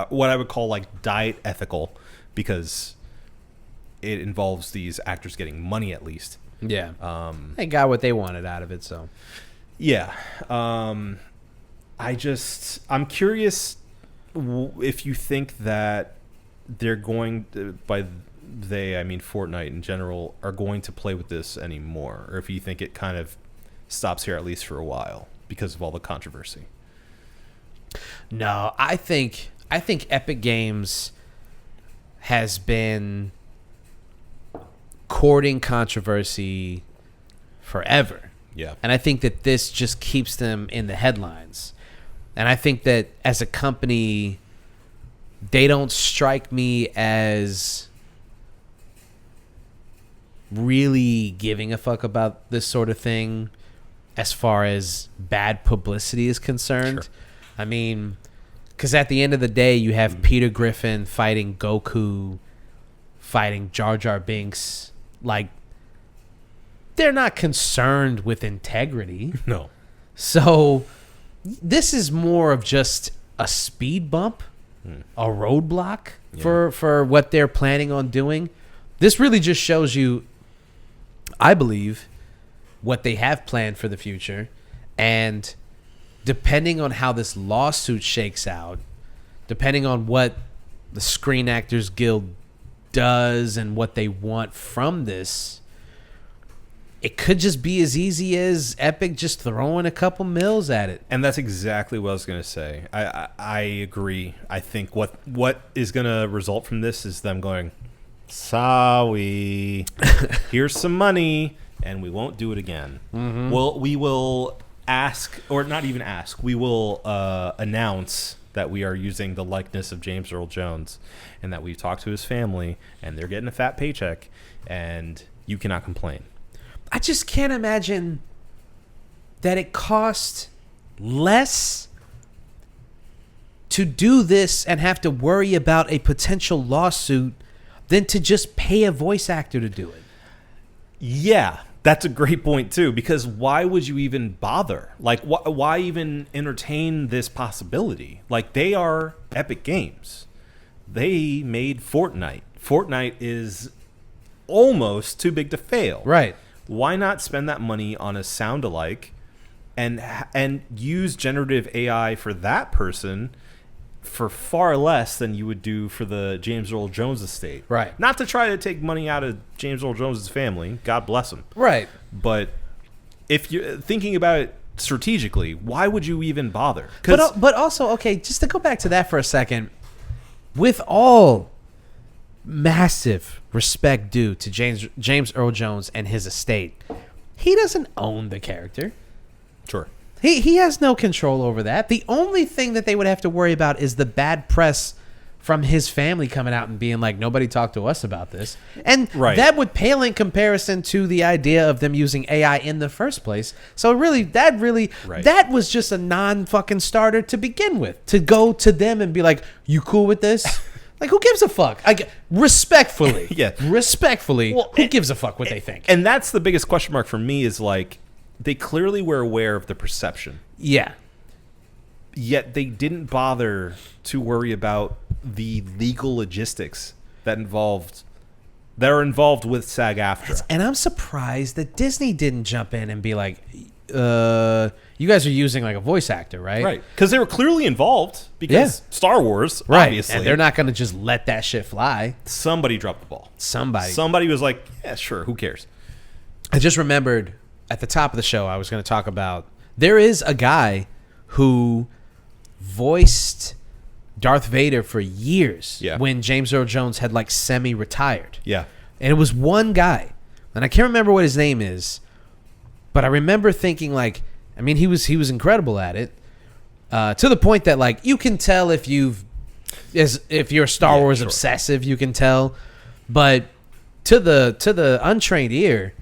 what I would call like diet ethical, because it involves these actors getting money at least. Yeah. They got what they wanted out of it, so. Yeah. I'm curious if you think that they're going to, by they, I mean Fortnite in general, are going to play with this anymore, or if you think it kind of stops here at least for a while because of all the controversy. No, I think Epic Games has been courting controversy forever. Yeah. And I think that this just keeps them in the headlines. And I think that as a company, they don't strike me as really giving a fuck about this sort of thing as far as bad publicity is concerned. Sure. I mean, because at the end of the day, you have Peter Griffin fighting Goku, fighting Jar Jar Binks. Like, they're not concerned with integrity. No. So this is more of just a speed bump, a roadblock for what they're planning on doing. This really just shows you, I believe, what they have planned for the future. And depending on how this lawsuit shakes out, depending on what the Screen Actors Guild does and what they want from this, it could just be as easy as Epic just throwing a couple mils at it. And that's exactly what I was going to say. I agree. I think what is going to result from this is them going, sorry, here's some money, and we won't do it again. Mm-hmm. Well, we will ask, or not even ask, we will announce that we are using the likeness of James Earl Jones and that we've talked to his family and they're getting a fat paycheck and you cannot complain. I just can't imagine that it cost less to do this and have to worry about a potential lawsuit than to just pay a voice actor to do it. Yeah, that's a great point too, because why would you even bother? Like, why even entertain this possibility? Like, they are Epic Games. They made Fortnite. Fortnite is almost too big to fail. Right. Why not spend that money on a sound-alike and use generative AI for that person for far less than you would do for the James Earl Jones estate? Right. Not to try to take money out of James Earl Jones' family. God bless him. Right. But if you're thinking about it strategically, why would you even bother? But also, okay, just to go back to that for a second, with all massive respect due to James Earl Jones and his estate, he doesn't own the character. Sure. He has no control over that. The only thing that they would have to worry about is the bad press from his family coming out and being like, nobody talked to us about this. And that would pale in comparison to the idea of them using AI in the first place. So that was just a non-fucking starter to begin with. To go to them and be like, you cool with this? Like, who gives a fuck? Respectfully. Yeah. Respectfully, who gives a fuck what they think? And that's the biggest question mark for me is, like, they clearly were aware of the perception. Yeah. Yet they didn't bother to worry about the legal logistics that are involved with SAG-AFTRA. And I'm surprised that Disney didn't jump in and be like, you guys are using like a voice actor, right? Right. Because they were clearly involved because Star Wars, obviously. And they're not going to just let that shit fly. Somebody dropped the ball. Somebody was like, yeah, sure, who cares? I just remembered at the top of the show I was going to talk about, there is a guy who voiced Darth Vader for years when James Earl Jones had like semi-retired. Yeah. And it was one guy. And I can't remember what his name is, but I remember thinking like, I mean, he was incredible at it, to the point that like you can tell if you're Star Wars obsessive, you can tell, but to the untrained ear,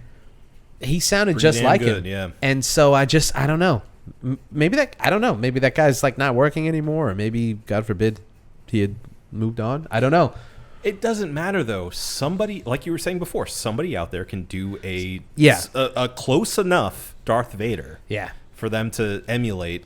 he sounded Pretty just like good, him. yeah. And so I don't know. Maybe that guy's like not working anymore, or maybe God forbid he had moved on. I don't know. It doesn't matter though. Somebody, like you were saying before, somebody out there can do a close enough Darth Vader. Yeah. For them to emulate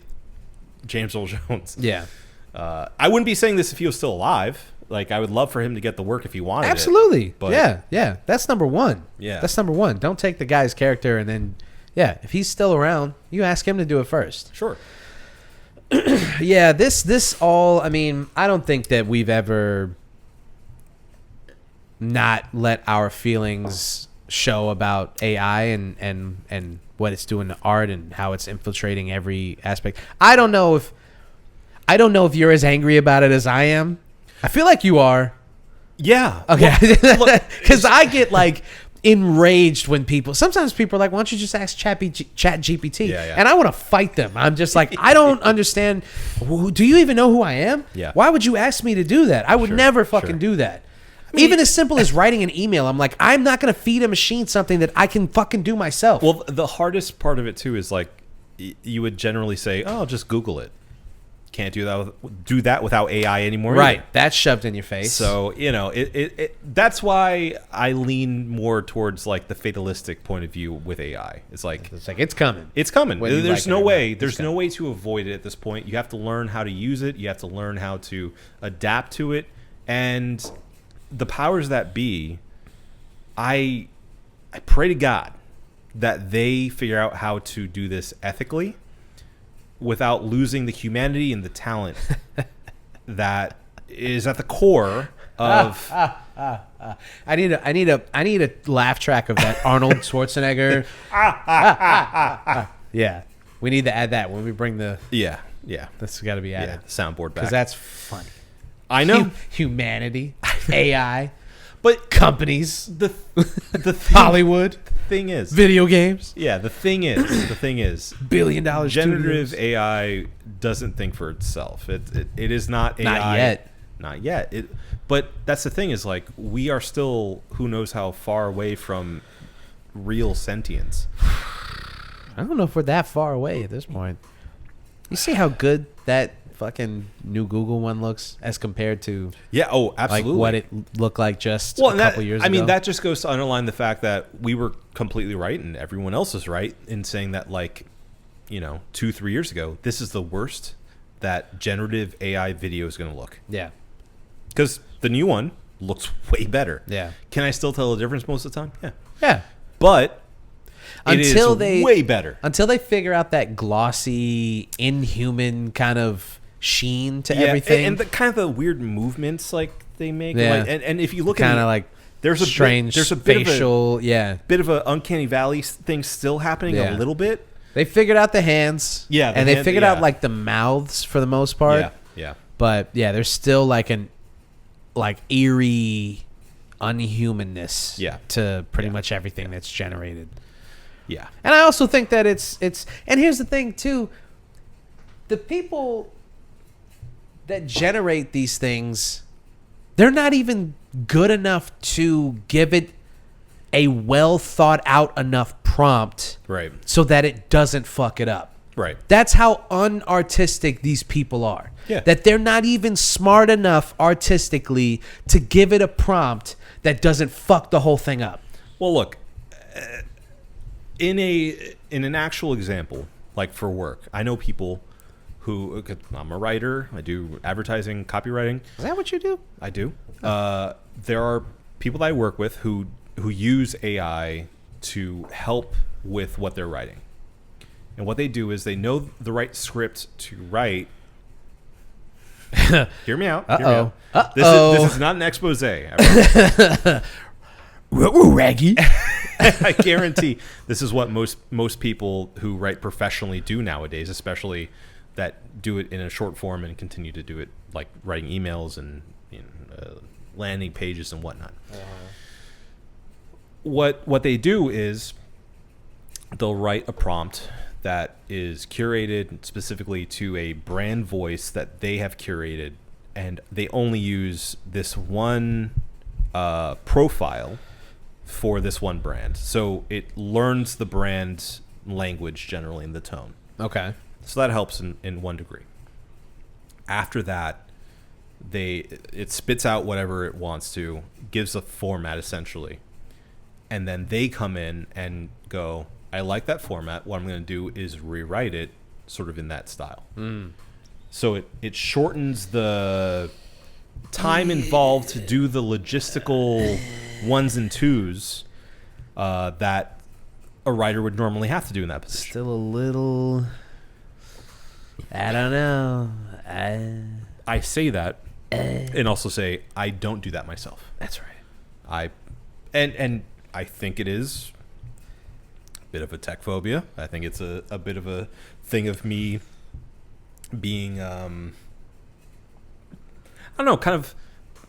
James Earl Jones. Yeah. I wouldn't be saying this if he was still alive. Like, I would love for him to get the work if he wanted Absolutely. it. But Yeah. That's number one. Yeah. That's number one. Don't take the guy's character and then, if he's still around, you ask him to do it first. Sure. Yeah, this all, I mean, I don't think that we've ever not let our feelings show about AI and what it's doing to art and how it's infiltrating every aspect. I don't know if you're as angry about it as I am. I feel like you are. Yeah. Okay. Well, Because I get like enraged when sometimes people are like, why don't you just ask Chat GPT? Yeah. And I want to fight them. I'm just like, I don't understand. Do you even know who I am? Yeah. Why would you ask me to do that? I would never fucking do that. Even as simple as writing an email, I'm like, I'm not going to feed a machine something that I can fucking do myself. Well, the hardest part of it too is like you would generally say, "Oh, just Google it." Can't do that without AI anymore. right. Either. That's shoved in your face. So that's why I lean more towards like the fatalistic point of view with AI. It's like it's coming. it's coming. Whether you There's like it no or way. not, There's it's no coming. way to avoid it at this point. You have to learn how to use it. You have to learn how to adapt to it. And the powers that be, I pray to God that they figure out how to do this ethically without losing the humanity and the talent that is at the core of I need a laugh track of that Arnold Schwarzenegger. Yeah, we need to add that when we bring the. yeah. That's got to be added Soundboard back. because that's funny. I know. Humanity, AI, But companies, the Hollywood, thing is, video games, the thing is, $1 billion generative studios. AI doesn't think for itself. It is not AI. Not yet. But that's the thing is like we are still who knows how far away from real sentience. I don't know if we're that far away at this point. You see how good that fucking new Google one looks as compared to Yeah. Oh, absolutely. like what it looked like just a and couple years ago. I mean, that just goes to underline the fact that we were completely right and everyone else is right in saying that, like, 2-3 years ago, this is the worst that generative AI video is going to look. Yeah. Because the new one looks way better. Yeah. Can I still tell the difference most of the time? Yeah. Yeah. But it Until is they way better. Until they figure out that glossy, inhuman kind of sheen to everything. And the kind of the weird movements like they make. Yeah. Like, and if you look kind at of like there's a strange there's a bit facial, of a bit of a uncanny valley thing still happening Yeah. a little bit. They figured out the hands. Yeah, and they figured out like the mouths for the most part. Yeah. But yeah, there's still like an eerie unhumanness to pretty much everything that's generated. Yeah. And I also think that it's and here's the thing too. The people that generate these things, they're not even good enough to give it a well thought out enough prompt Right. so that it doesn't fuck it up. Right. That's how unartistic these people are. Yeah. That they're not even smart enough artistically to give it a prompt that doesn't fuck the whole thing up. Well, look, in an actual example, like for work, I know people who I'm a writer. I do advertising, copywriting. Is that what you do? I do. There are people that I work with who use AI to help with what they're writing. And what they do is they know the right script to write. Hear me out. Hear me out. This is not an expose. Raggy. I guarantee this is what most people who write professionally do nowadays, especially that do it in a short form and continue to do it like writing emails and landing pages and whatnot. What they do is they'll write a prompt that is curated specifically to a brand voice that they have curated, and they only use this one profile for this one brand. So it learns the brand language generally in the tone. Okay. So that helps in one degree. After that, it spits out whatever it wants to, gives a format essentially, and then they come in and go, I like that format. What I'm going to do is rewrite it sort of in that style. So it shortens the time involved to do the logistical ones and twos that a writer would normally have to do in that position. Still a little. I don't know. I say that and also say I don't do that myself. That's right. And I think it is a bit of a tech phobia. I think it's a bit of a thing of me being I don't know, kind of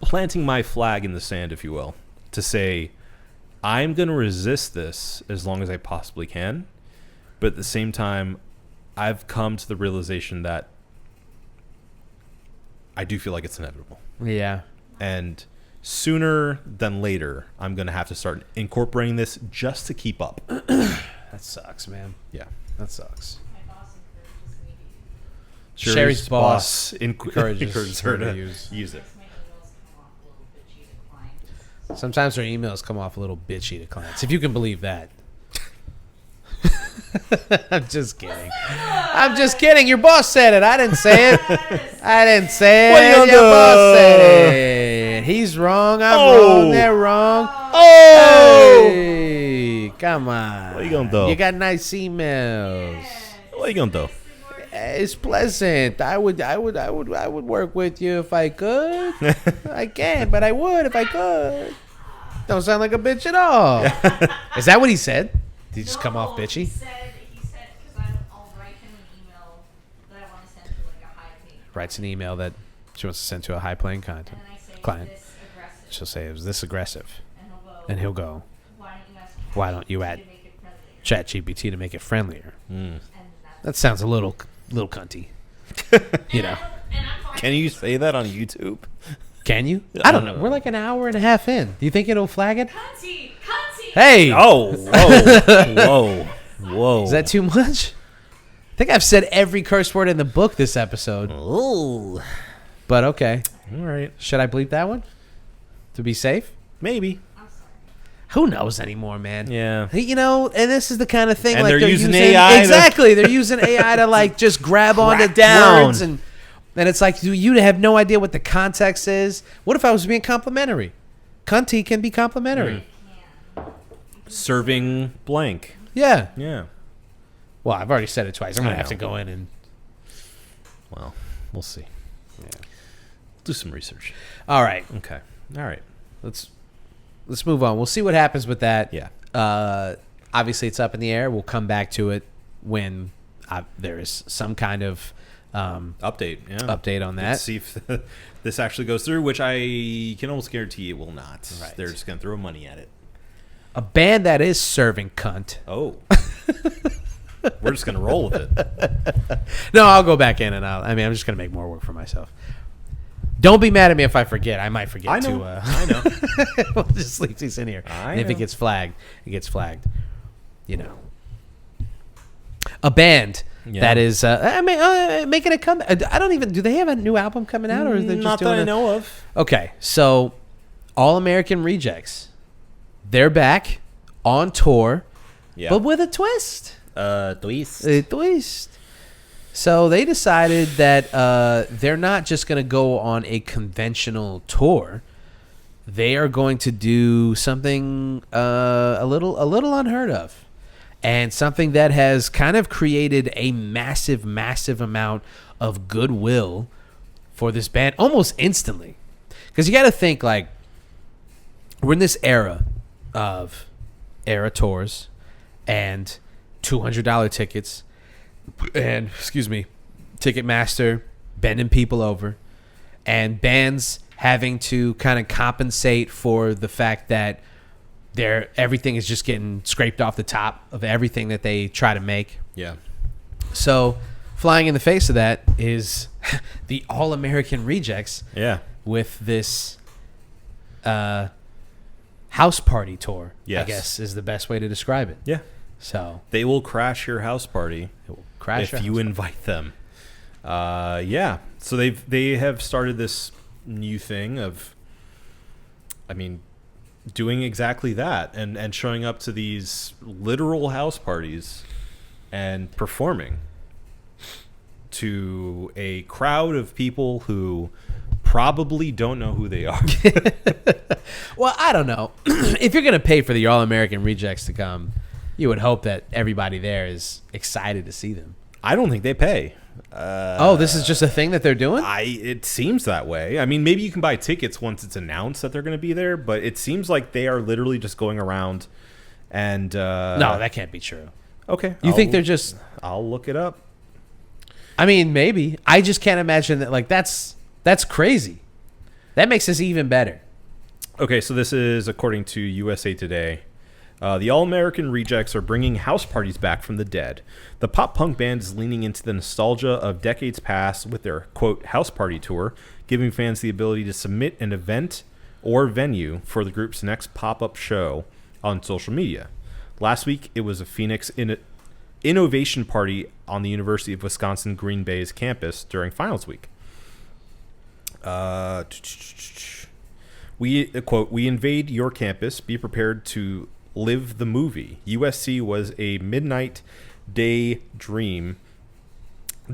planting my flag in the sand, if you will, to say I'm going to resist this as long as I possibly can. But at the same time, I've come to the realization that I do feel like it's inevitable. Yeah. And sooner than later, I'm going to have to start incorporating this just to keep up. That sucks, man. Yeah. That sucks. My boss encourages me to Sherry's boss encourages her to use. use it. my emails come off a little bitchy to clients. Sometimes her emails come off a little bitchy to clients, if you can believe that. I'm just kidding. I'm just kidding. Your boss said it. I didn't say it. I didn't say What you it. gonna Your do? boss said it. He's wrong. I'm wrong. They're wrong. Oh! Hey, come on. What you gonna do? You got nice emails. What are you going to do? It's pleasant. I would work with you if I could. I can't, but I would if I could. Don't sound like a bitch at all. Is that what he said? Did he just come off bitchy? He said, because I'll write him an email that I want to send to like a high paying. Writes an email that she wants to send to a high playing And then I say, client. this aggressive. She'll say, "Is this aggressive?" And he'll go, And he'll go, why don't you ask "Why don't you add ChatGPT to make it friendlier?" ChatGPT to make it friendlier? And That sounds a little cunty. You know? and I'm fine. Can you say that on YouTube? Can you? I don't know. We're like an hour and a half in. Do you think it'll flag it? Cunty! Hey! Oh, whoa, whoa. Is that too much? I think I've said every curse word in the book this episode. Oh. But okay. All right. Should I bleep that one? To be safe? Maybe. I'm sorry. Who knows anymore, man? Yeah. Hey, you know, and this is the kind of thing And like they're using AI to- Exactly. They're using AI to like just grab onto down. words and it's like you have no idea what the context is. What if I was being complimentary? Cunty can be complimentary. Serving blank. Yeah. Yeah. Well, I've already said it twice. I'm I gonna have know. to go in and Well, we'll see. Yeah. Do some research. all right. Okay. All right. Let's move on. We'll see what happens with that. Yeah. Obviously, it's up in the air. We'll come back to it when there is some kind of Update. Yeah. update on that. Let's see if this actually goes through, which I can almost guarantee it will not. Right. They're just going to throw money at it. A band that is serving cunt. Oh. We're just going to roll with it. No, I'll go back in and I'm just going to make more work for myself. Don't be mad at me if I forget. I might forget I know. to. I know. We'll just leave these in here. And if it know. gets flagged, it gets flagged. You know. A band Yeah. that is, making a comeback. I don't even. Do they have a new album coming out, or is they just Not doing that I a- know of. Okay, so All American Rejects, they're back on tour, Yeah. but with a twist. Twist. A twist. So they decided that they're not just going to go on a conventional tour. They are going to do something a little unheard of, and something that has kind of created a massive amount of goodwill for this band almost instantly. Because you got to think, like, we're in this era of tours and $200 tickets and, Ticketmaster bending people over and bands having to kind of compensate for the fact that everything is just getting scraped off the top of everything that they try to make. Yeah. So flying in the face of that is the All-American Rejects Yeah. with this house party tour, Yes. I guess is the best way to describe it. Yeah. So They will crash your house party it will crash your if you house invite them. Yeah. So they have started this new thing of, doing exactly that and showing up to these literal house parties and performing to a crowd of people who probably don't know who they are. Well, I don't know. If you're going to pay for the All-American Rejects to come, you would hope that everybody there is excited to see them. I don't think they pay. This is just a thing that they're doing? It seems that way. I mean, maybe you can buy tickets once it's announced that they're going to be there, but it seems like they are literally just going around and... no, that can't be true. Okay. You think they're just... I'll look it up. I mean, maybe. I just can't imagine that. Like, that's crazy. That makes this even better. Okay, so this is according to USA Today. The All-American Rejects are bringing house parties back from the dead. The pop-punk band is leaning into the nostalgia of decades past with their, quote, house party tour, giving fans the ability to submit an event or venue for the group's next pop-up show on social media. Last week, it was a Phoenix innovation party on the University of Wisconsin Green Bay's campus during finals week. We invade your campus. Be prepared to live the movie. USC was a midnight day dream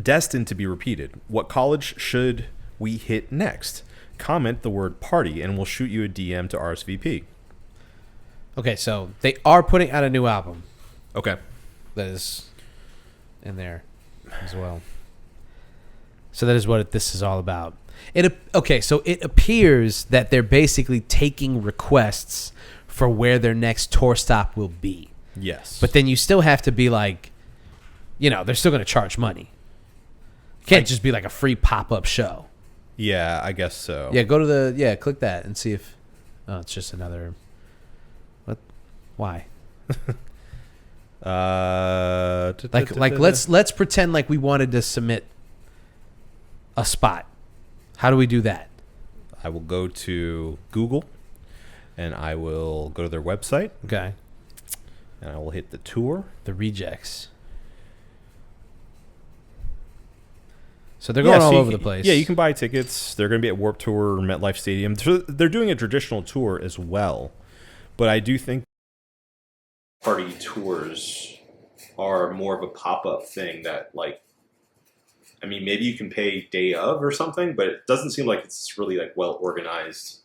destined to be repeated. What college should we hit next? Comment the word party and we'll shoot you a DM to RSVP. Okay, so they are putting out a new album Okay. that is in there as well. So that is what this is all about. So it appears that they're basically taking requests for where their next tour stop will be. Yes. But then you still have to be like, they're still going to charge money. Can't just be like a free pop-up show. Yeah, I guess so. Yeah, go to click that and see if, it's just another, what, why? Let's pretend like we wanted to submit a spot. How do we do that? I will go to Google and I will go to their website. Okay. And I will hit the tour. The Rejects. So they're going all over the place. Yeah, you can buy tickets. They're going to be at Warped Tour or MetLife Stadium. They're doing a traditional tour as well. But I do think party tours are more of a pop-up thing that, like, I mean, maybe you can pay day of or something, but it doesn't seem like it's really, like, well organized.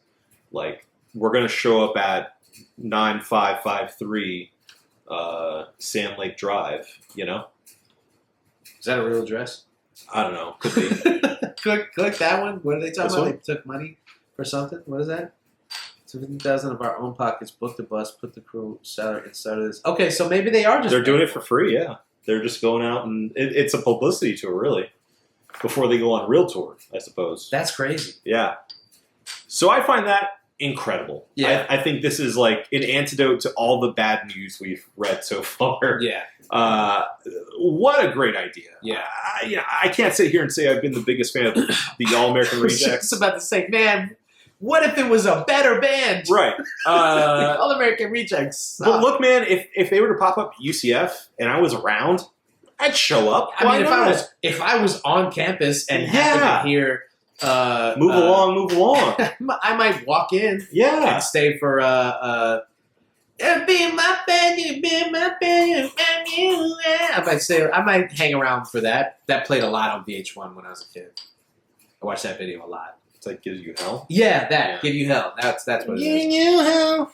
Like, we're going to show up at 9553 Sand Lake Drive, Is that a real address? I don't know. Could be. click that one. What are they talking This about? one? They took money for something? What is that? 50,000 of our own pockets, booked the bus, put the crew salary and started this. Okay, so maybe they are just... They're doing it for free, yeah. They're just going out and... it's a publicity tour, really. Before they go on real tour, I suppose. That's crazy. Yeah. So I find that incredible. Yeah. I think this is like an antidote to all the bad news we've read so far. Yeah. What a great idea. Yeah. I can't sit here and say I've been the biggest fan of the All-American I was Rejects. just about to say, man, what if it was a better band? Right. All-American Rejects. But look, man, if they were to pop up at UCF and I was around, I'd show up. I mean, if I was on campus and happened to hear move along, I might walk in yeah, and stay for be my band, you be my band, you and you. I might hang around for that. That played a lot on VH1 when I was a kid. I watched that video a lot. It's like Gives You Hell. Yeah, that Yeah. Give You Hell. That's what it is. Give You Hell.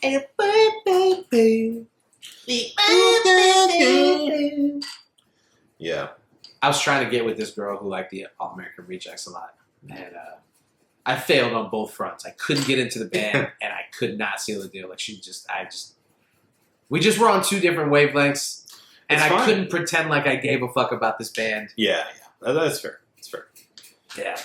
Yeah. I was trying to get with this girl who liked the All-American Rejects a lot, and I failed on both fronts. I couldn't get into the band, and I could not seal the deal. Like we just were on two different wavelengths, and It's I fine. couldn't pretend like I gave a fuck about this band. Yeah. That's fair. It's fair. Yeah,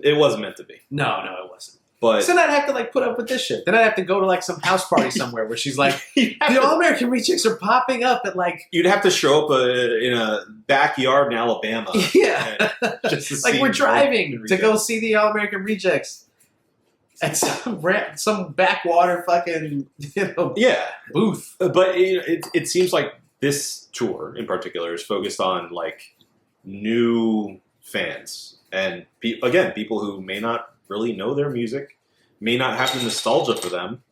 It wasn't meant to be. no, it wasn't. But So then I'd have to like put up with this shit. Then I'd have to go to like some house party somewhere where she's like, the All-American Rejects are popping up at like, you'd have to show up in a backyard in Alabama. yeah, Just to like see we're the driving All-American to go Rejects. see the All-American Rejects at some backwater fucking Yeah. booth. But it seems like this tour in particular is focused on like new fans and people who may not really know their music, may not have the nostalgia for them,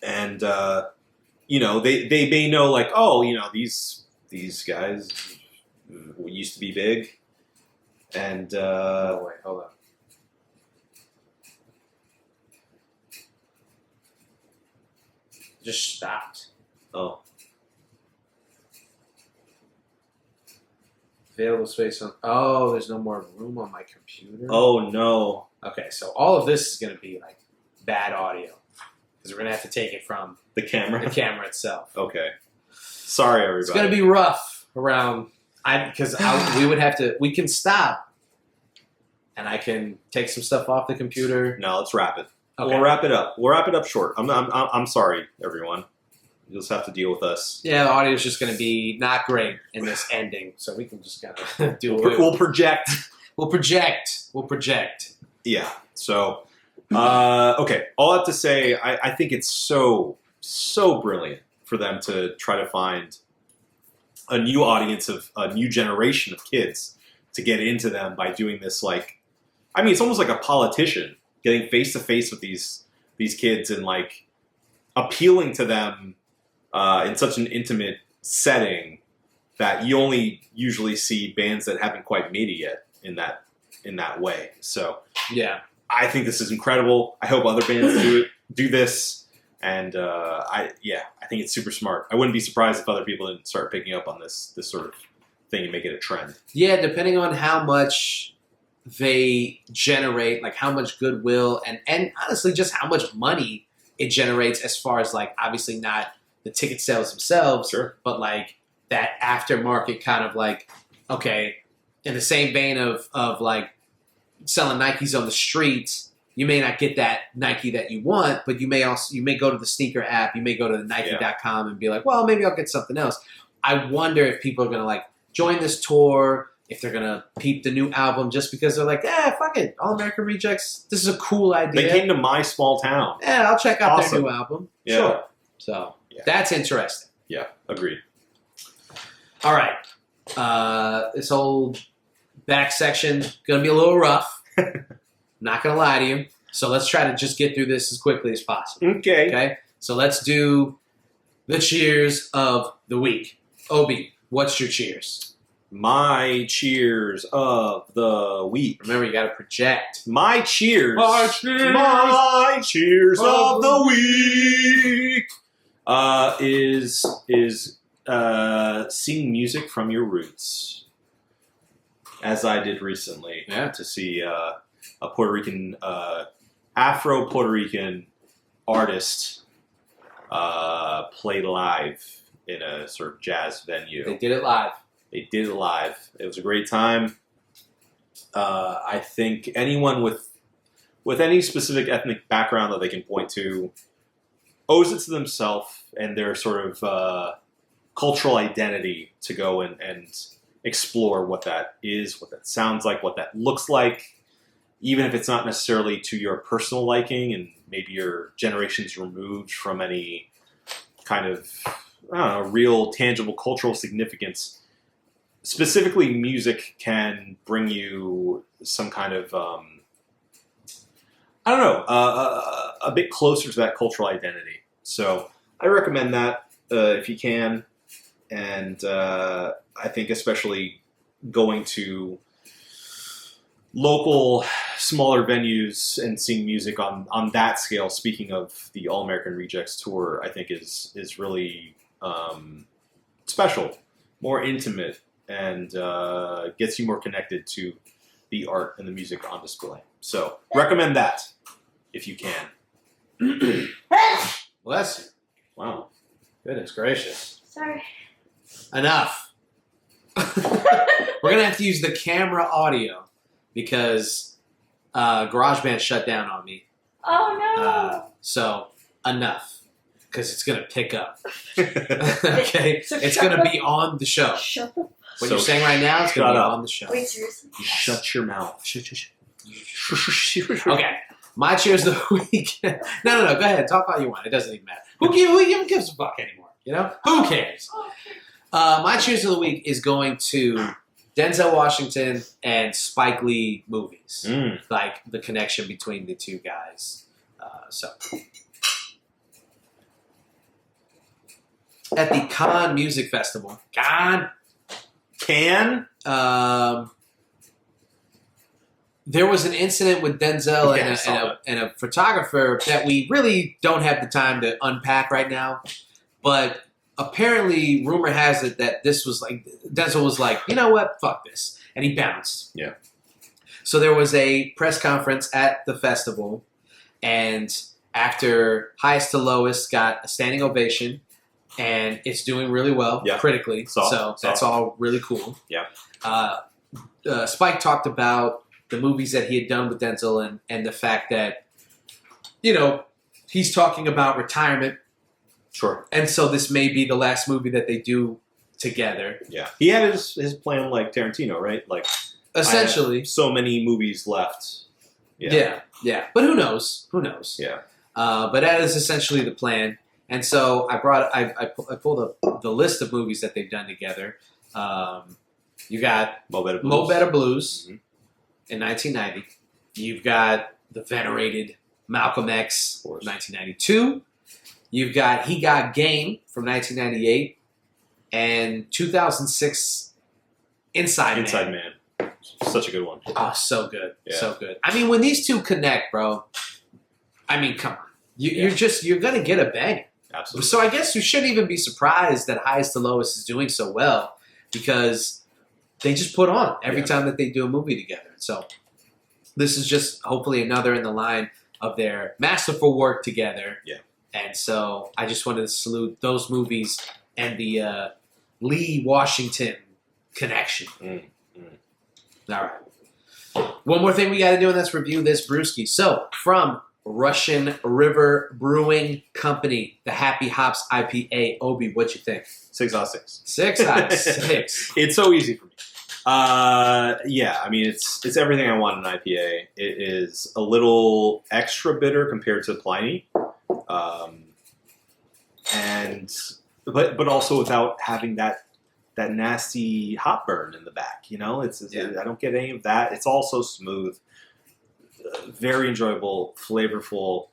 and they may know like, oh, these guys used to be big, and Oh wait, hold on. just stopped. Oh. Available space on. Oh, there's no more room on my computer. Oh no. Okay, so all of this is going to be like bad audio because we're going to have to take it from The camera. the camera itself. Okay. Sorry, everybody. It's going to be rough around. We would have to. We can stop, and I can take some stuff off the computer. No, let's wrap it. Okay. We'll wrap it up. We'll wrap it up short. I'm sorry, everyone. You'll just have to deal with us. Yeah, the audio is just going to be not great in this ending, so we can just kind of do it. We'll project. We'll project. Yeah. So, okay. All I have to say, I think it's so brilliant for them to try to find a new audience of a new generation of kids to get into them by doing this. Like, I mean, it's almost like a politician getting face to face with these kids and like appealing to them in such an intimate setting that you only usually see bands that haven't quite made it yet in that way. So Yeah. I think this is incredible. I hope other bands do this, and I think it's super smart. I wouldn't be surprised if other people didn't start picking up on this sort of thing and make it a trend. Yeah, depending on how much they generate, like how much goodwill and honestly just how much money it generates as far as like obviously not the ticket sales themselves, Sure. but like that aftermarket kind of like, okay, in the same vein of like selling Nikes on the streets, you may not get that Nike that you want, but you may go to the sneaker app, you may go to the Nike.com and be like, well, maybe I'll get something else. I wonder if people are gonna like join this tour, if they're gonna peep the new album just because they're like, fuck it, All American Rejects, this is a cool idea. They came to my small town. Yeah, I'll check out Awesome. their new album. Yeah. Sure. So that's interesting. Yeah, agreed. All right. This whole back section gonna be a little rough. Not gonna lie to you. So let's try to just get through this as quickly as possible. Okay. So let's do the cheers of the week. Obi, what's your cheers? My cheers of the week. Remember, you got to project. My cheers. My cheers. My cheers of the week is seeing music from your roots, as I did recently. Yeah. To see a Puerto Rican, Afro Puerto Rican artist play live in a sort of jazz venue. They did it live. They did it live. It was a great time. I think anyone with any specific ethnic background that they can point to owes it to themselves and their sort of cultural identity to go and explore what that is, what that sounds like, what that looks like, even if it's not necessarily to your personal liking and maybe your generations removed from any kind of, I don't know, real tangible cultural significance. Specifically, music can bring you some kind of, I don't know, a bit closer to that cultural identity. So I recommend that if you can. And I think especially going to local, smaller venues and seeing music on that scale, speaking of the All American Rejects tour, I think is really special, more intimate, and gets you more connected to the art and the music on display. So recommend that if you can. Bless you. Wow. Goodness gracious. Sorry. Enough. We're going to have to use the camera audio because GarageBand shut down on me. Oh no. So enough. Because it's going to pick up. So Okay? It's shut going to the- be on the show. Shut the. What So you're saying right now is going to shut be up. on the show. Wait, seriously? Shut your mouth. Okay. My cheers of the week. No. Go ahead. Talk all you want. It doesn't even matter. Who even gives a fuck anymore? You know? Who cares? Oh, My cheers of the week is going to Denzel Washington and Spike Lee movies. Like the connection between the two guys. At the Cannes Music Festival. Cannes? Can? there was an incident with Denzel Yeah, I saw and a photographer that we really don't have the time to unpack right now. But apparently, rumor has it that this was like Denzel was like, you know what, fuck this, and he bounced. Yeah. So there was a press conference at the festival, and after Highest to Lowest got a standing ovation, and it's doing really well critically. So that's all really cool. Yeah. Spike talked about the movies that he had done with Denzel and the fact that, you know, he's talking about retirement. Sure. And so this may be the last movie that they do together. Yeah. He had his plan like Tarantino, right? Like essentially. So many movies left. Yeah. But who knows? Yeah. But that is essentially the plan. And so I pulled up the list of movies that they've done together. You got Mo Better Blues in 1990. You've got the venerated Malcolm X, 1992. You've got He Got Game from 1998. And 2006, Inside Man. Such a good one. Oh, so good. Yeah. So good. I mean, when these two connect, bro, I mean, come on. You're going to get a bang. Absolutely. So I guess you shouldn't even be surprised that Highest to Lowest is doing so well because they just put on every time that they do a movie together. So this is just hopefully another in the line of their masterful work together. Yeah. And so I just wanted to salute those movies and the Lee Washington connection. All right. One more thing we got to do, and that's review this brewski. So from Russian River Brewing Company, the Happy Hops IPA. Obi, what you think? 6 out of 6. 6 out of 6. It's so easy for me. Yeah, I mean, it's everything I want in an IPA. It is a little extra bitter compared to Pliny, but also without having that nasty hop burn in the back. You know, I don't get any of that. It's all so smooth, very enjoyable, flavorful.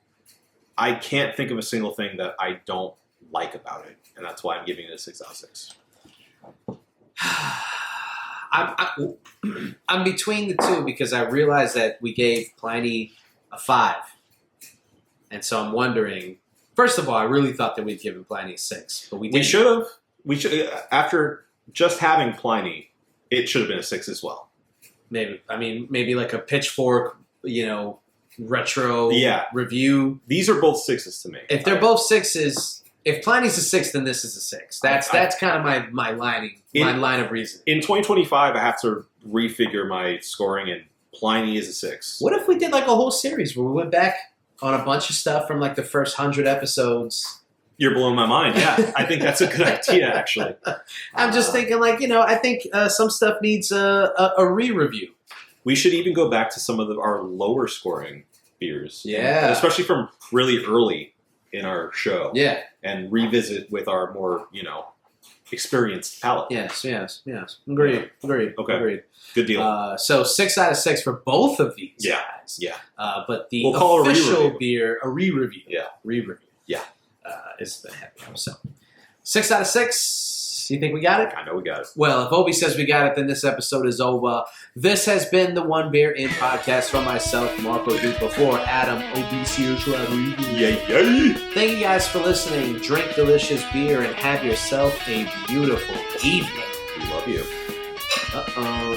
I can't think of a single thing that I don't like about it, and that's why I'm giving it a 6 out of 6. I'm between the two because I realized that we gave Pliny a 5. And so I'm wondering, first of all, I really thought that we'd given Pliny a 6, but we didn't. We should have. After just having Pliny, it should have been a 6 as well. Maybe like a pitchfork, retro review. These are both 6s to me. If they're both 6s, if Pliny's a 6, then this is a 6. That's kind of my line of reasoning. In 2025, I have to refigure my scoring, and Pliny is a 6. What if we did like a whole series where we went back on a bunch of stuff from like the first 100 episodes? You're blowing my mind. Yeah, I think that's a good idea, actually. I'm just thinking I think some stuff needs a re-review. We should even go back to some of our lower scoring beers. Yeah. Especially from really early in our show. Yeah. And revisit with our more, experienced palate. Yes. Agreed. Okay. Agreed. Good deal. So 6 out of 6 for both of these guys. Yeah. But the we'll call official beer, a re-review. Yeah. Re-review. Yeah. Is the happy hour. So 6 out of 6. You think we got it? I know we got it. Well, if Obi says we got it, then this episode is over. This has been the One Beer In podcast from myself, Marco Dupa, for Adam, Obisio Yay. Thank you guys for listening. Drink delicious beer and have yourself a beautiful evening. We love you. Uh-oh.